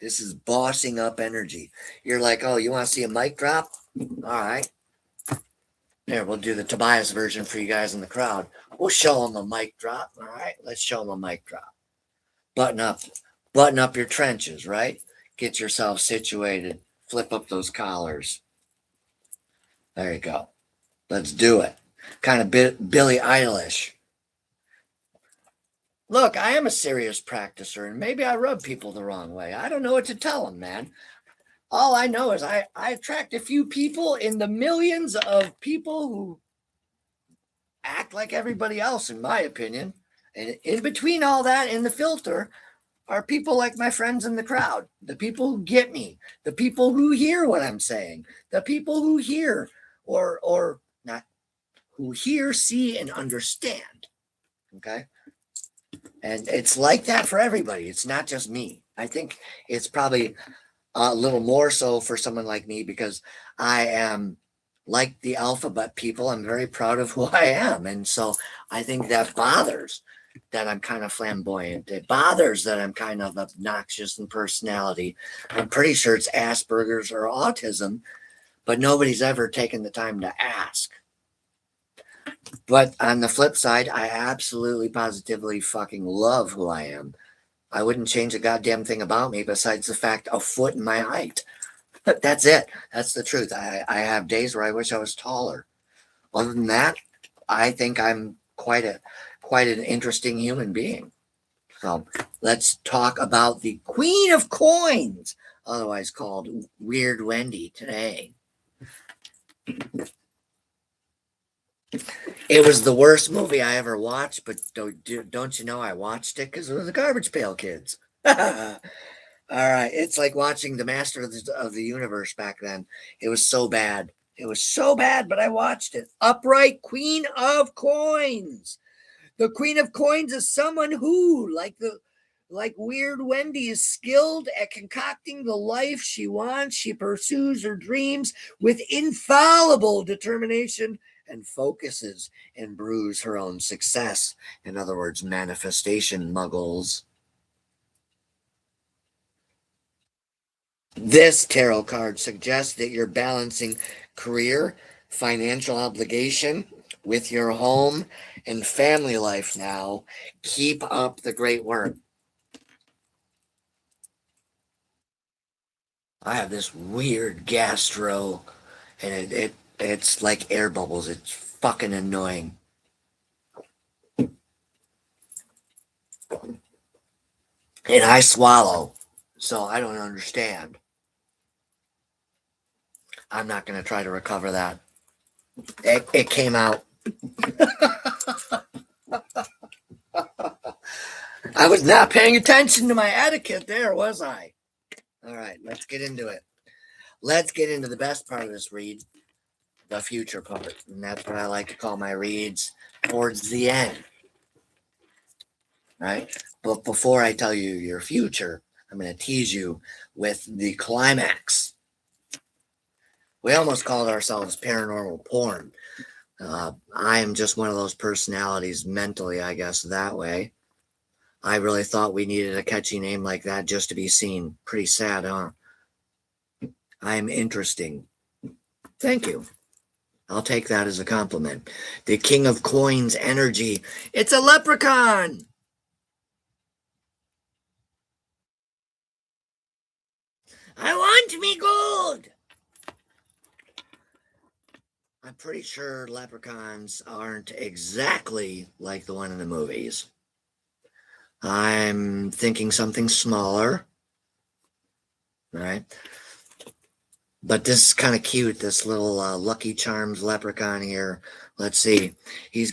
This is bossing up energy. You're like, oh, you want to see a mic drop? All right. Here, we'll do the Tobias version for you guys in the crowd. We'll show them a mic drop. All right. Let's show them a mic drop. Button up. Button up your trenches, right? Get yourself situated. Flip up those collars. There you go. Let's do it. Kind of Billie Eilish. Look, I am a serious practicer, and maybe I rub people the wrong way. I don't know what to tell them, man. All I know is I attract a few people in the millions of people who act like everybody else, in my opinion. And in between all that, in the filter, are people like my friends in the crowd, the people who get me, the people who hear what I'm saying, the people who hear or not who hear, see, and understand. Okay. And it's like that for everybody. It's not just me. I think it's probably a little more so for someone like me because I am like the alphabet people. I'm very proud of who I am. And so I think that bothers that I'm kind of flamboyant. It bothers that I'm kind of obnoxious in personality. I'm pretty sure it's Asperger's or autism, but nobody's ever taken the time to ask. But on the flip side, I absolutely positively fucking love who I am. I wouldn't change a goddamn thing about me besides the fact a foot in my height. That's it. That's the truth. I have days where I wish I was taller. Other than that, I think I'm quite an interesting human being. So let's talk about the Queen of Coins, otherwise called Weird Wendy, today. It was the worst movie I ever watched, but don't you know I watched it because it was the Garbage Pail Kids. All right, it's like watching the Master of the Universe back then. It was so bad. It was so bad, but I watched it. Upright Queen of Coins. The Queen of Coins is someone who, like Weird Wendy, is skilled at concocting the life she wants. She pursues her dreams with infallible determination and focuses and brews her own success. In other words, manifestation muggles. This tarot card suggests that you're balancing career, financial obligation with your home and family life now. Keep up the great work. I have this weird gastro, and it's like air bubbles. It's fucking annoying. And I swallow, so I don't understand. I'm not going to try to recover that. It came out. I was not paying attention to my etiquette there, was I? All right, let's get into it. Let's get into the best part of this read, the future part. And that's what I like to call my reads towards the end. Right? But before I tell you your future, I'm going to tease you with the climax. We almost called ourselves paranormal porn. I am just one of those personalities mentally, I guess, that way. I really thought we needed a catchy name like that just to be seen. Pretty sad, huh? I'm interesting. Thank you. I'll take that as a compliment. The King of Coins energy. It's a leprechaun. I want me gold. I'm pretty sure leprechauns aren't exactly like the one in the movies. I'm thinking something smaller. All right. But this is kind of cute, this little Lucky Charms leprechaun here. Let's see. He's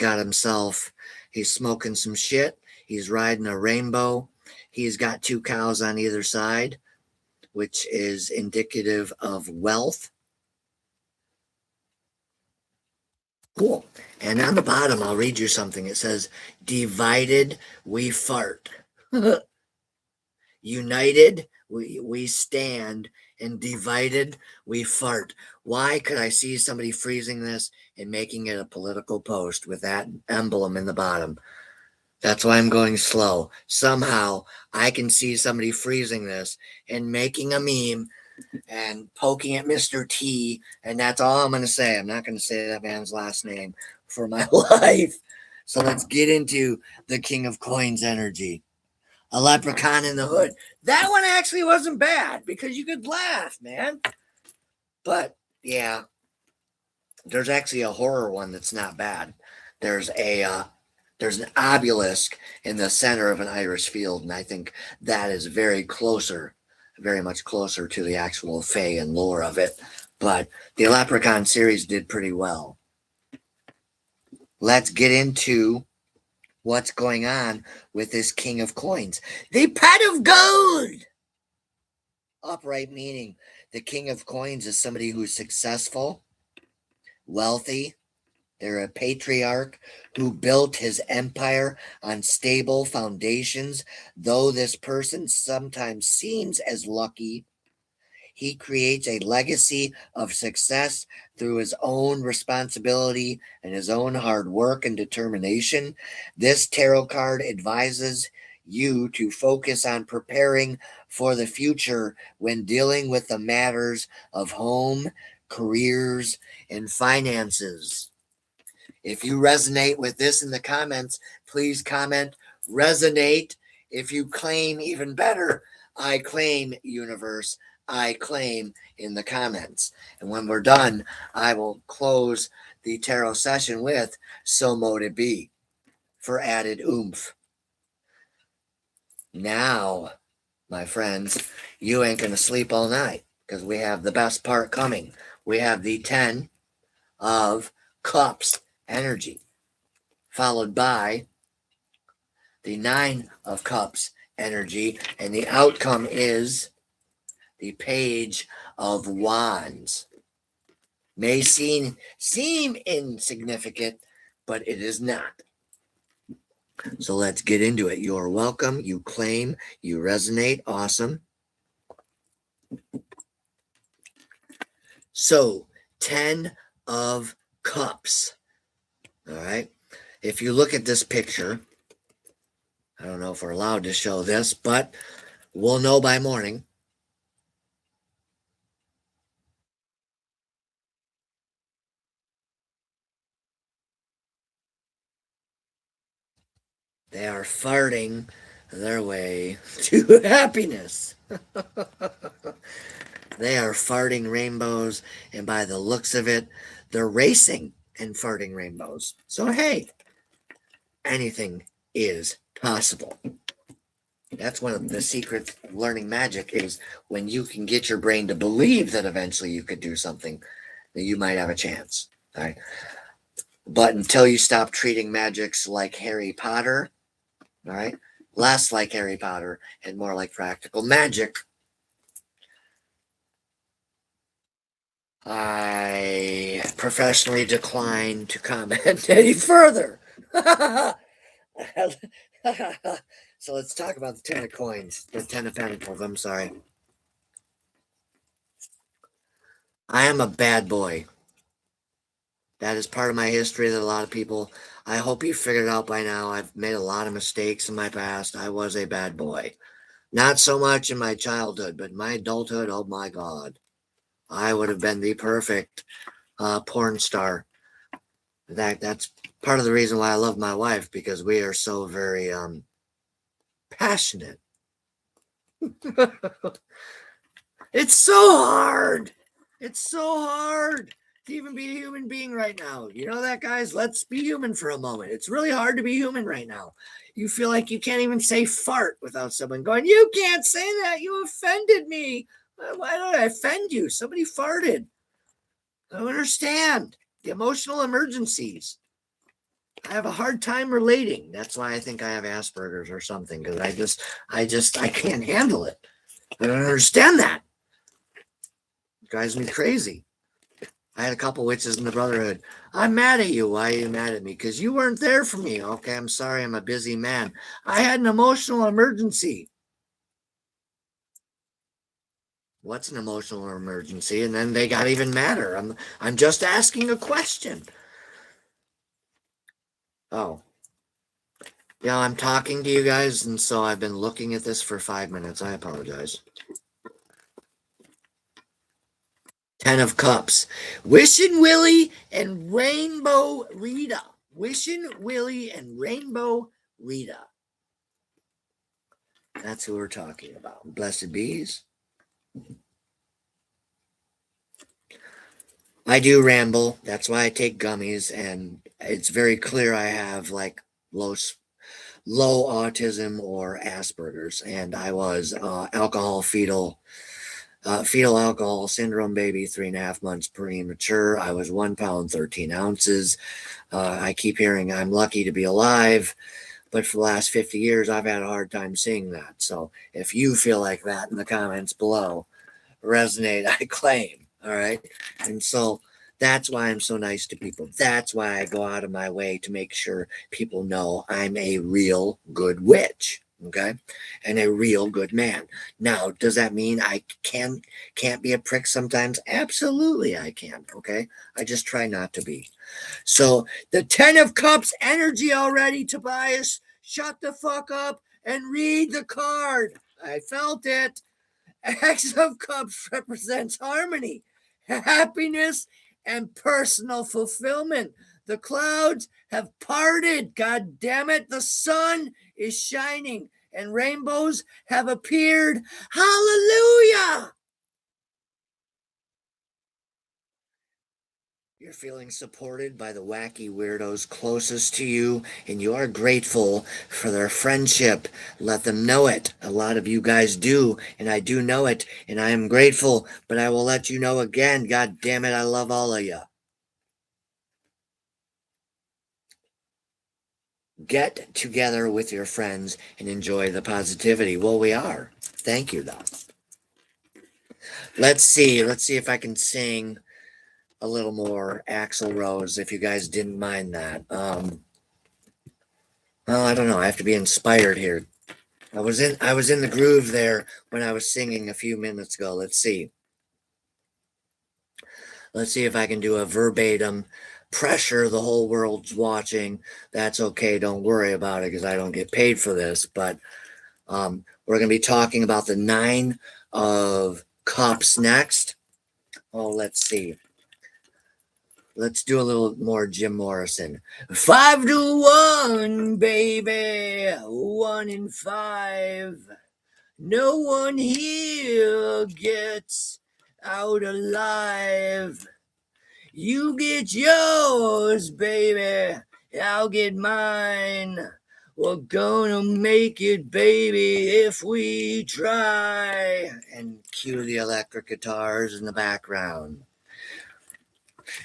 smoking some shit. He's riding a rainbow. He's got 2 cows on either side, which is indicative of wealth. Cool. And on the bottom, I'll read you something. It says, divided, we fart. United, we stand, and divided, we fart. Why could I see somebody freezing this and making it a political post with that emblem in the bottom? That's why I'm going slow. Somehow I can see somebody freezing this and making a meme and poking at Mr. T, and that's all I'm going to say. I'm not going to say that man's last name for my life. So let's get into the King of Coins energy. A leprechaun in the hood. That one actually wasn't bad because you could laugh, man. But yeah, there's actually a horror one that's not bad. There's a There's an obelisk in the center of an Irish field, and I think that is very much closer to the actual Fae and lore of it. But the Leprechaun series did pretty well. Let's get into what's going on with this King of Coins. The pot of gold! Upright meaning the King of Coins is somebody who's successful, wealthy. They're a patriarch who built his empire on stable foundations. Though this person sometimes seems as lucky, he creates a legacy of success through his own responsibility and his own hard work and determination. This tarot card advises you to focus on preparing for the future when dealing with the matters of home, careers, and finances. If you resonate with this in the comments, please comment resonate. If you claim, even better, I claim, universe, I claim in the comments. And when we're done, I will close the tarot session with so mote it be for added oomph. Now, my friends, you ain't going to sleep all night because we have the best part coming. We have the 10 of Cups energy, followed by the 9 of Cups energy, and the outcome is the Page of Wands. May seem insignificant, but it is not. So let's get into it. You're welcome. You claim. You resonate. Awesome. So 10 of Cups. All right. If you look at this picture, I don't know if we're allowed to show this, but we'll know by morning. They are farting their way to happiness. They are farting rainbows, and by the looks of it, they're racing and farting rainbows. So, hey, anything is possible. That's one of the secrets of learning magic is when you can get your brain to believe that eventually you could do something, that you might have a chance. All right. But until you stop treating magics like Harry Potter, all right, less like Harry Potter and more like practical magic, I professionally decline to comment any further. So let's talk about the 10 of coins, the 10 of pentacles. I'm sorry. I am a bad boy. That is part of my history that a lot of people, I hope you figured it out by now. I've made a lot of mistakes in my past. I was a bad boy. Not so much in my childhood, but my adulthood, oh my God. I would have been the perfect porn star. That's part of the reason why I love my wife, because we are so very passionate. It's so hard. It's so hard to even be a human being right now. You know that, guys? Let's be human for a moment. It's really hard to be human right now. You feel like you can't even say fart without someone going, "You can't say that. You offended me." Why did I offend you? Somebody farted. I don't understand the emotional emergencies. I have a hard time relating. That's why I think I have Asperger's or something, because I can't handle it. I don't understand that. It drives me crazy. I had a couple witches in the Brotherhood. I'm mad at you. Why are you mad at me? Because you weren't there for me. Okay, I'm sorry. I'm a busy man. I had an emotional emergency. What's an emotional emergency? And then they got even madder. I'm just asking a question. Oh. Yeah, I'm talking to you guys, and so I've been looking at this for 5 minutes. I apologize. 10 of Cups. Wishing Willie and Rainbow Rita. Wishing Willie and Rainbow Rita. That's who we're talking about. Blessed bees. I do ramble. That's why I take gummies, and it's very clear I have like low low autism or Asperger's, and I was alcohol fetal alcohol syndrome baby, 3.5 months premature. I was 1 pound 13 ounces. I keep hearing I'm lucky to be alive, but for the last 50 years, I've had a hard time seeing that. So if you feel like that in the comments below, resonate, I claim. All right. And so that's why I'm so nice to people. That's why I go out of my way to make sure people know I'm a real good witch. Okay. And a real good man. Now, does that mean I can't be a prick sometimes? Absolutely I can. Okay. I just try not to be. So the 10 of Cups energy already, Tobias. Shut the fuck up and read the card. I felt it. Ace of Cups represents harmony, happiness, and personal fulfillment. The clouds have parted. God damn it. The sun is shining and rainbows have appeared. Hallelujah. You're feeling supported by the wacky weirdos closest to you, and you are grateful for their friendship. Let them know it. A lot of you guys do, and I do know it, and I am grateful, but I will let you know again. God damn it, I love all of you. Get together with your friends and enjoy the positivity. Well, we are. Thank you, though. Let's see. Let's see if I can sing a little more Axl Rose, if you guys didn't mind that. Well, I don't know. I have to be inspired here. I was in the groove there when I was singing a few minutes ago. Let's see. Let's see if I can do a verbatim pressure. The whole world's watching. That's okay. Don't worry about it because I don't get paid for this. But we're going to be talking about the 9 of Cups next. Oh, let's see. Let's do a little more Jim Morrison. 5-1, baby. 1 in 5. No one here gets out alive. You get yours, baby. I'll get mine. We're gonna make it, baby, if we try. And cue the electric guitars in the background.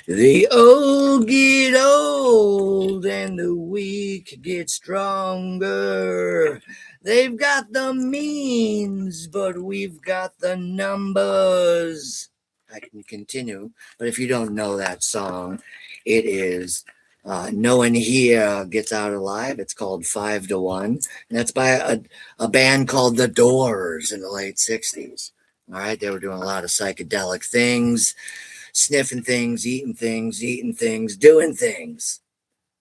The old get old and the weak get stronger. They've got the means, but we've got the numbers. I can continue, but if you don't know that song, it is No One Here Gets Out Alive. It's called 5-1, and that's by a band called The Doors in the late 60s. All right, they were doing a lot of psychedelic things, sniffing things, eating things, doing things.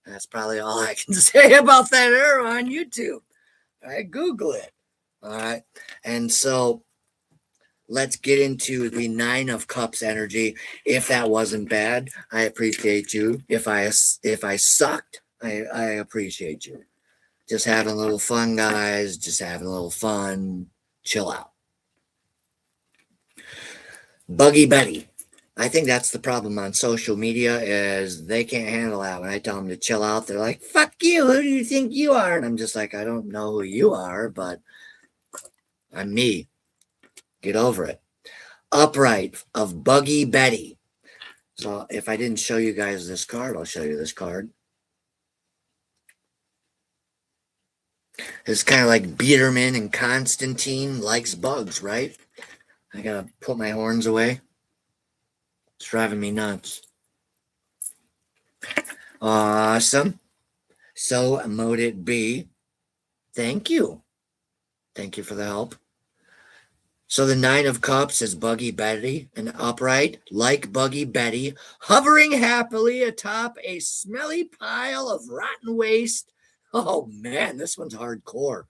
That's probably all I can say about that era on YouTube. All right, Google it. All right, and so let's get into the 9 of Cups energy. If that wasn't bad, I appreciate you. If I sucked, I appreciate you. Just having a little fun, guys. Just having a little fun. Chill out. Buggy Betty. I think that's the problem on social media is they can't handle that. When I tell them to chill out, they're like, fuck you, who do you think you are? And I'm just like, I don't know who you are, but I'm me. Get over it. Upright of Buggy Betty. So if I didn't show you guys this card, I'll show you this card. It's kind of like Biederman and Constantine likes bugs, right? I gotta put my horns away. It's driving me nuts. Awesome. So mote it be. Thank you. Thank you for the help. So the 9 of Cups is Buggy Betty, and upright, like Buggy Betty, hovering happily atop a smelly pile of rotten waste. Oh man, this one's hardcore.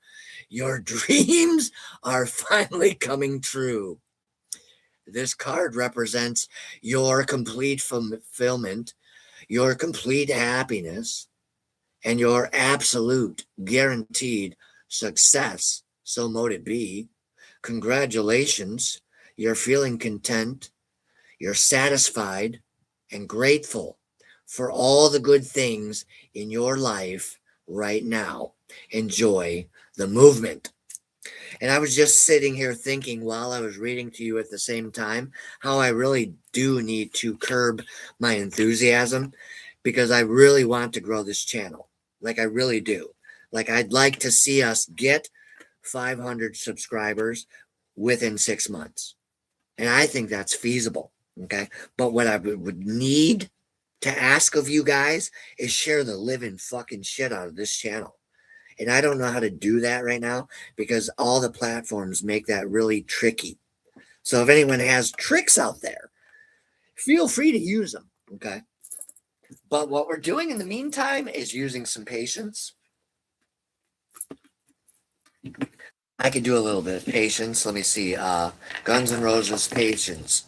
Your dreams are finally coming true. This card represents your complete fulfillment, your complete happiness, and your absolute guaranteed success. So mote it be. Congratulations. You're feeling content. You're satisfied and grateful for all the good things in your life right now. Enjoy the movement. And I was just sitting here thinking while I was reading to you at the same time how I really do need to curb my enthusiasm because I really want to grow this channel. Like, I really do. Like, I'd like to see us get 500 subscribers within 6 months. And I think that's feasible. Okay. But what I would need to ask of you guys is share the living fucking shit out of this channel. And I don't know how to do that right now because all the platforms make that really tricky. So if anyone has tricks out there, feel free to use them. Okay. But what we're doing in the meantime is using some patience. I could do a little bit of patience. Let me see. Guns N' Roses Patience.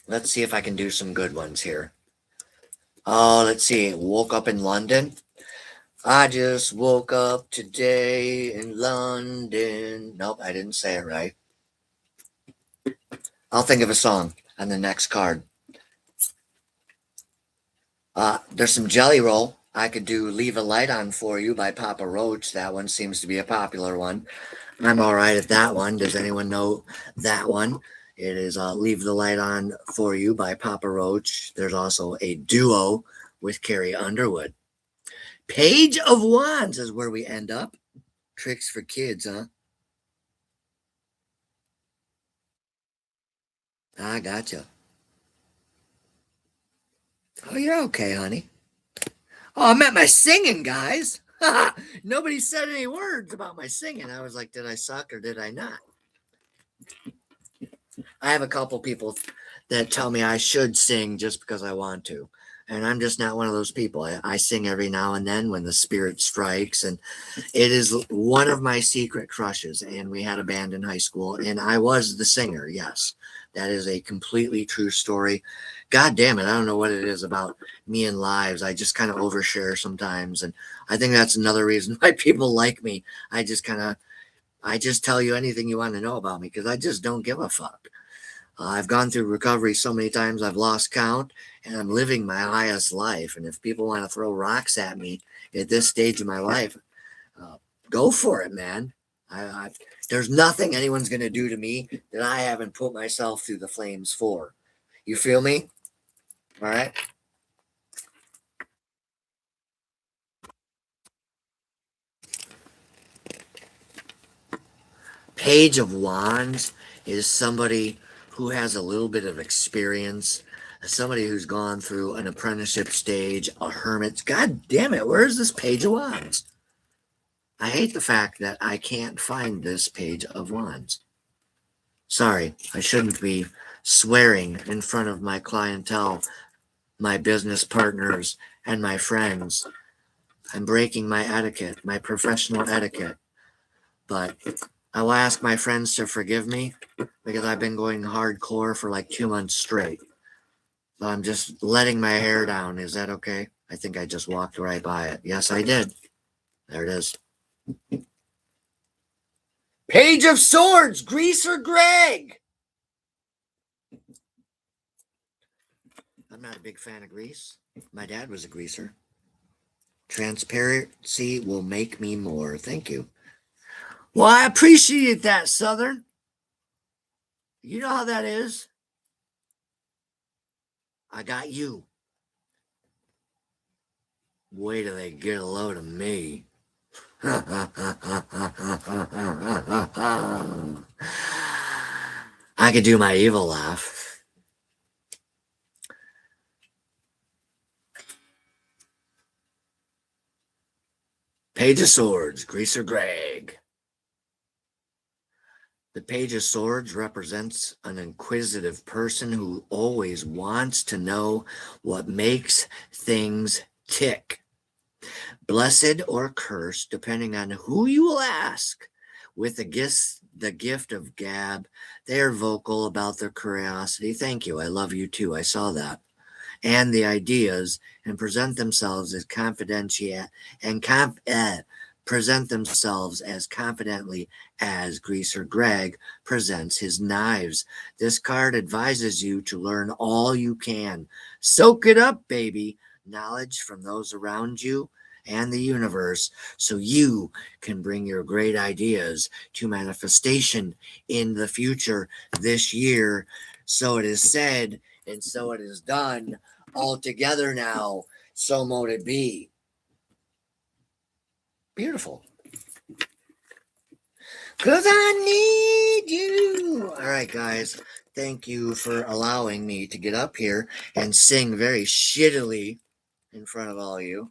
Let's see if I can do some good ones here. Oh, let's see. Woke up in London. I just woke up today in London. Nope, I didn't say it right. I'll think of a song on the next card. There's some Jelly Roll. I could do Leave a Light On For You by Papa Roach. That one seems to be a popular one. I'm all right at that one. Does anyone know that one? It is Leave the Light On For You by Papa Roach. There's also a duo with Carrie Underwood. Page of Wands is where we end up. Tricks for kids, huh? I gotcha. Oh, you're okay, honey. Oh, I meant my singing, guys. Nobody said any words about my singing. I was like, did I suck or did I not? I have a couple people that tell me I should sing just because I want to. And I'm just not one of those people. I sing every now and then when the spirit strikes. And it is one of my secret crushes. And we had a band in high school, and I was the singer. Yes, that is a completely true story. God damn it. I don't know what it is about me and lives. I just kind of overshare sometimes. And I think that's another reason why people like me. I just tell you anything you want to know about me because I just don't give a fuck. I've gone through recovery so many times I've lost count, and I'm living my highest life. And if people want to throw rocks at me at this stage of my life, uh, go for it, man. I, there's nothing anyone's going to do to me that I haven't put myself through the flames for. You feel me? All right. Page of Wands is somebody who has a little bit of experience, somebody who's gone through an apprenticeship stage, a hermit. God damn it, where's this Page of Wands? I hate the fact that I can't find this Page of Wands. Sorry, I shouldn't be swearing in front of my clientele, my business partners, and my friends. I'm breaking my etiquette, my professional etiquette. But I will ask my friends to forgive me because I've been going hardcore for like 2 months straight. So I'm just letting my hair down. Is that okay? I think I just walked right by it. Yes, I did. There it is. Page of Swords, Greaser Greg. I'm not a big fan of grease. My dad was a greaser. Transparency will make me more. Thank you. Well, I appreciate that, Southern. You know how that is. I got you. Wait till they get a load of me. I could do my evil laugh. Page of Swords, Greaser Greg. The Page of Swords represents an inquisitive person who always wants to know what makes things tick. Blessed or cursed, depending on who you will ask. With the gift of gab, they are vocal about their curiosity. Thank you. I love you too. I saw that. And the ideas, and present themselves as present themselves as confidently as Greaser Greg presents his knives. This card advises you to learn all you can. Soak it up, baby. knowledge from those around you and the universe so you can bring your great ideas to manifestation in the future this year. So it is said, and so it is done all together now. So mote it be. Beautiful. Because I need you. All right, guys. Thank you for allowing me to get up here and sing very shittily in front of all you.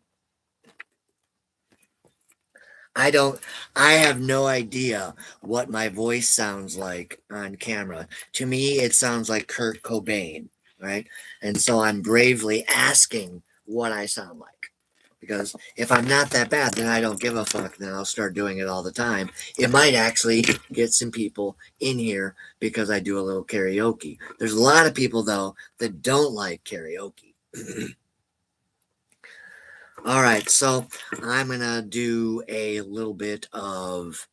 I don't, I have no idea what my voice sounds like on camera. To me, it sounds like Kurt Cobain, right? And so I'm bravely asking what I sound like. Because if I'm not that bad, then I don't give a fuck. Then I'll start doing it all the time. It might actually get some people in here because I do a little karaoke. There's a lot of people, though, that don't like karaoke. All right, so I'm going to do a little bit of.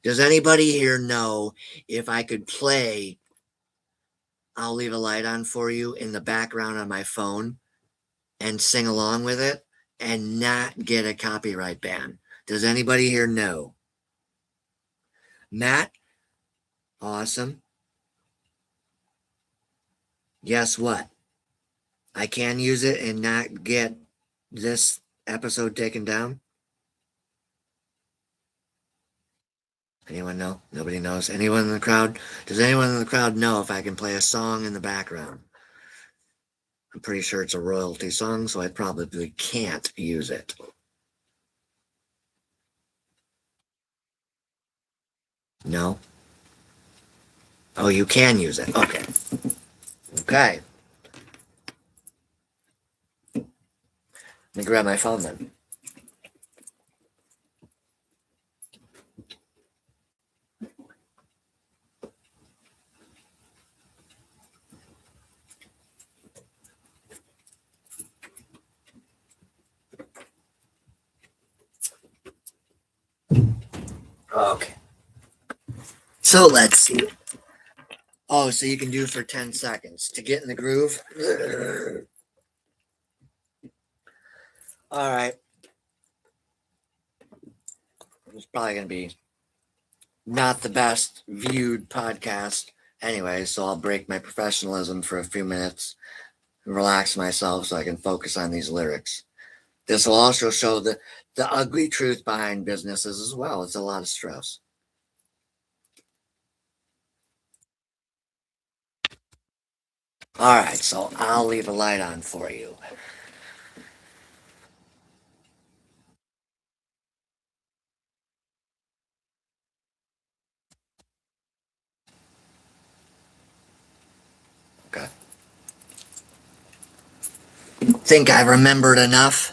Does anybody here know if I could play I'll Leave a Light On for You in the background on my phone and sing along with it and not get a copyright ban? Does anybody here know? Matt? Awesome. Guess what? I can use it and not get this episode taken down. Anyone know? Nobody knows. Anyone in the crowd? Does anyone in the crowd know if I can play a song in the background? I'm pretty sure it's a royalty song, so I probably can't use it. No? Oh, you can use it. Okay. Okay. Let me grab my phone then. Okay. So let's see. Oh, so you can do for 10 seconds to get in the groove. All right. It's probably going to be not the best viewed podcast anyway, so I'll break my professionalism for a few minutes and relax myself so I can focus on these lyrics. This will also show the ugly truth behind businesses as well. It's a lot of stress. All right, so I'll leave a light on for you. Okay. Think I remembered enough?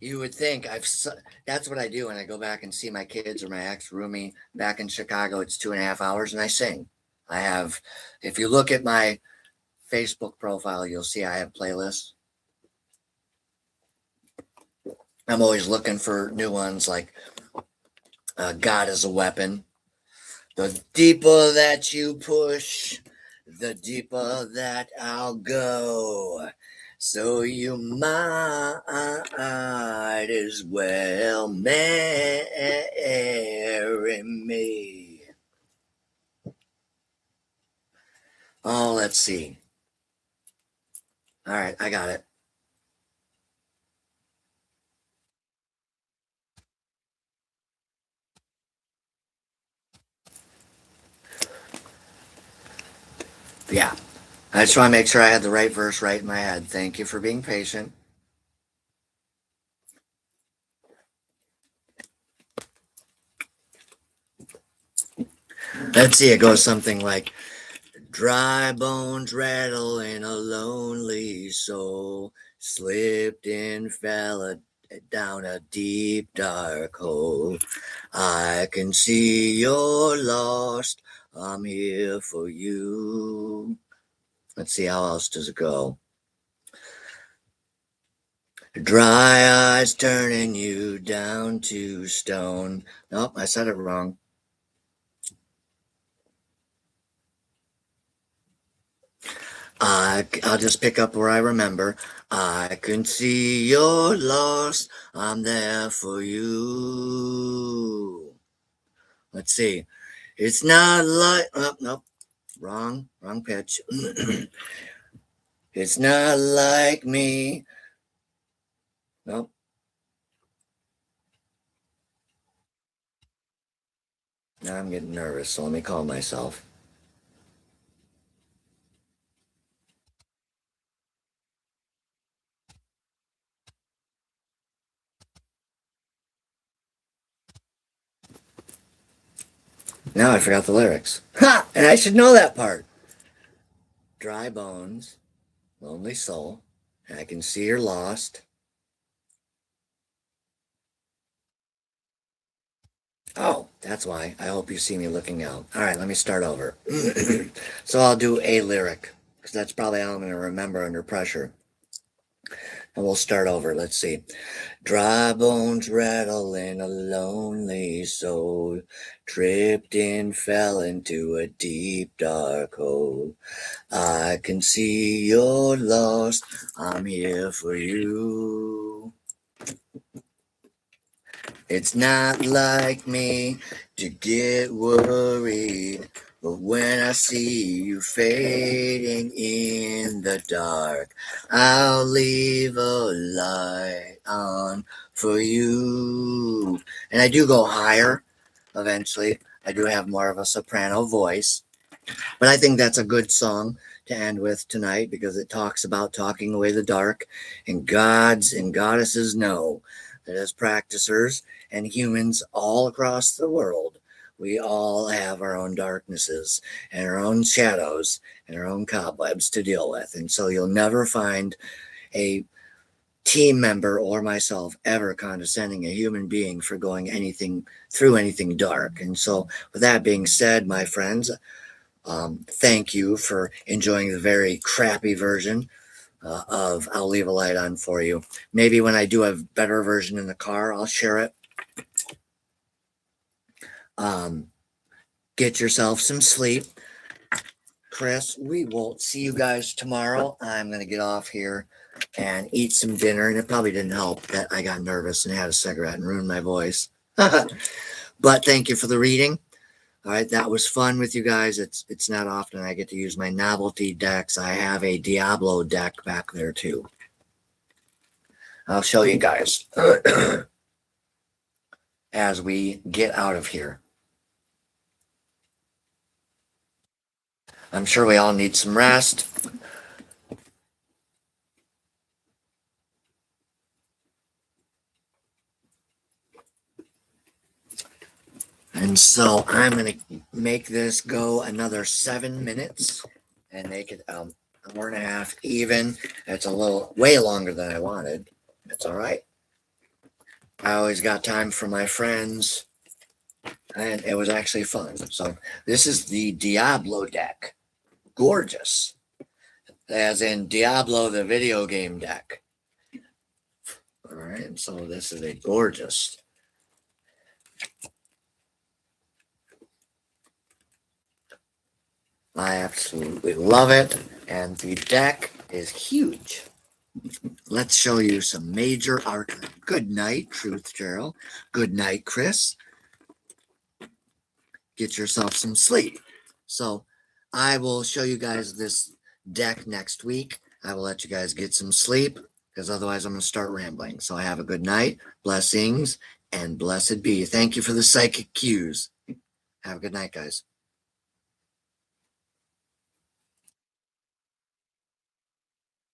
You would think that's what I do when I go back and see my kids or my ex roomie back in Chicago. It's 2.5 hours and I sing. I have, if you look at my Facebook profile, you'll see I have playlists. I'm always looking for new ones like God is a Weapon. The deeper that you push, the deeper that I'll go. So you might as well marry me. Oh, let's see. All right, I got it. Yeah. I just want to make sure I had the right verse right in my head. Thank you for being patient. Let's see, it goes something like dry bones rattle in a lonely soul, slipped and fell down a deep dark hole. I can see you're lost. I'm here for you. Let's see, how else does it go? Dry eyes turning you down to stone. Nope, I said it wrong. I'll just pick up where I remember. I can see you're lost. I'm there for you. Let's see. It's not like, oh, nope, wrong pitch. It's not like me. Nope. Now I'm getting nervous, so let me calm myself. Now I forgot the lyrics. Ha! And I should know that part. Dry bones, lonely soul. I can see you're lost. Oh, that's why. I hope you see me looking out. All right, let me start over. So I'll do a lyric, because that's probably how I'm going to remember under pressure. And we'll start over. Let's see. Dry bones rattle in a lonely soul. Tripped and fell into a deep dark hole. I can see you're lost. I'm here for you. It's not like me to get worried, but when I see you fading in the dark, I'll leave a light on for you. And I do go higher eventually. I do have more of a soprano voice, but I think that's a good song to end with tonight because it talks about talking away the dark, and gods and goddesses know that as practicers and humans all across the world, we all have our own darknesses and our own shadows and our own cobwebs to deal with. And so you'll never find a team member or myself ever condescending a human being for going anything through anything dark. And so, with that being said, my friends, thank you for enjoying the very crappy version of I'll Leave a Light On for you. Maybe when I do a better version in the car, I'll share it. Um, get yourself some sleep. Chris, we will see you guys tomorrow. I'm going to get off here and eat some dinner. And it probably didn't help that I got nervous and had a cigarette and ruined my voice. But thank you for the reading. All right, that was fun with you guys. It's not often I get to use my novelty decks. I have a Diablo deck back there too. I'll show you guys as we get out of here. I'm sure we all need some rest. And so I'm going to make this go another 7 minutes and make it an hour and a half even. It's a little way longer than I wanted. That's all right. I always got time for my friends, and it was actually fun. So this is the Diablo deck. Gorgeous. As in Diablo, the video game deck. All right, so this is a gorgeous. I absolutely love it, and the deck is huge. Let's show you some major arcana. Good night, Truth Gerald. Good night, Chris. Get yourself some sleep. So I will show you guys this deck next week. I will let you guys get some sleep because otherwise I'm going to start rambling. So have a good night, blessings, and blessed be. Thank you for the psychic cues. Have a good night, guys.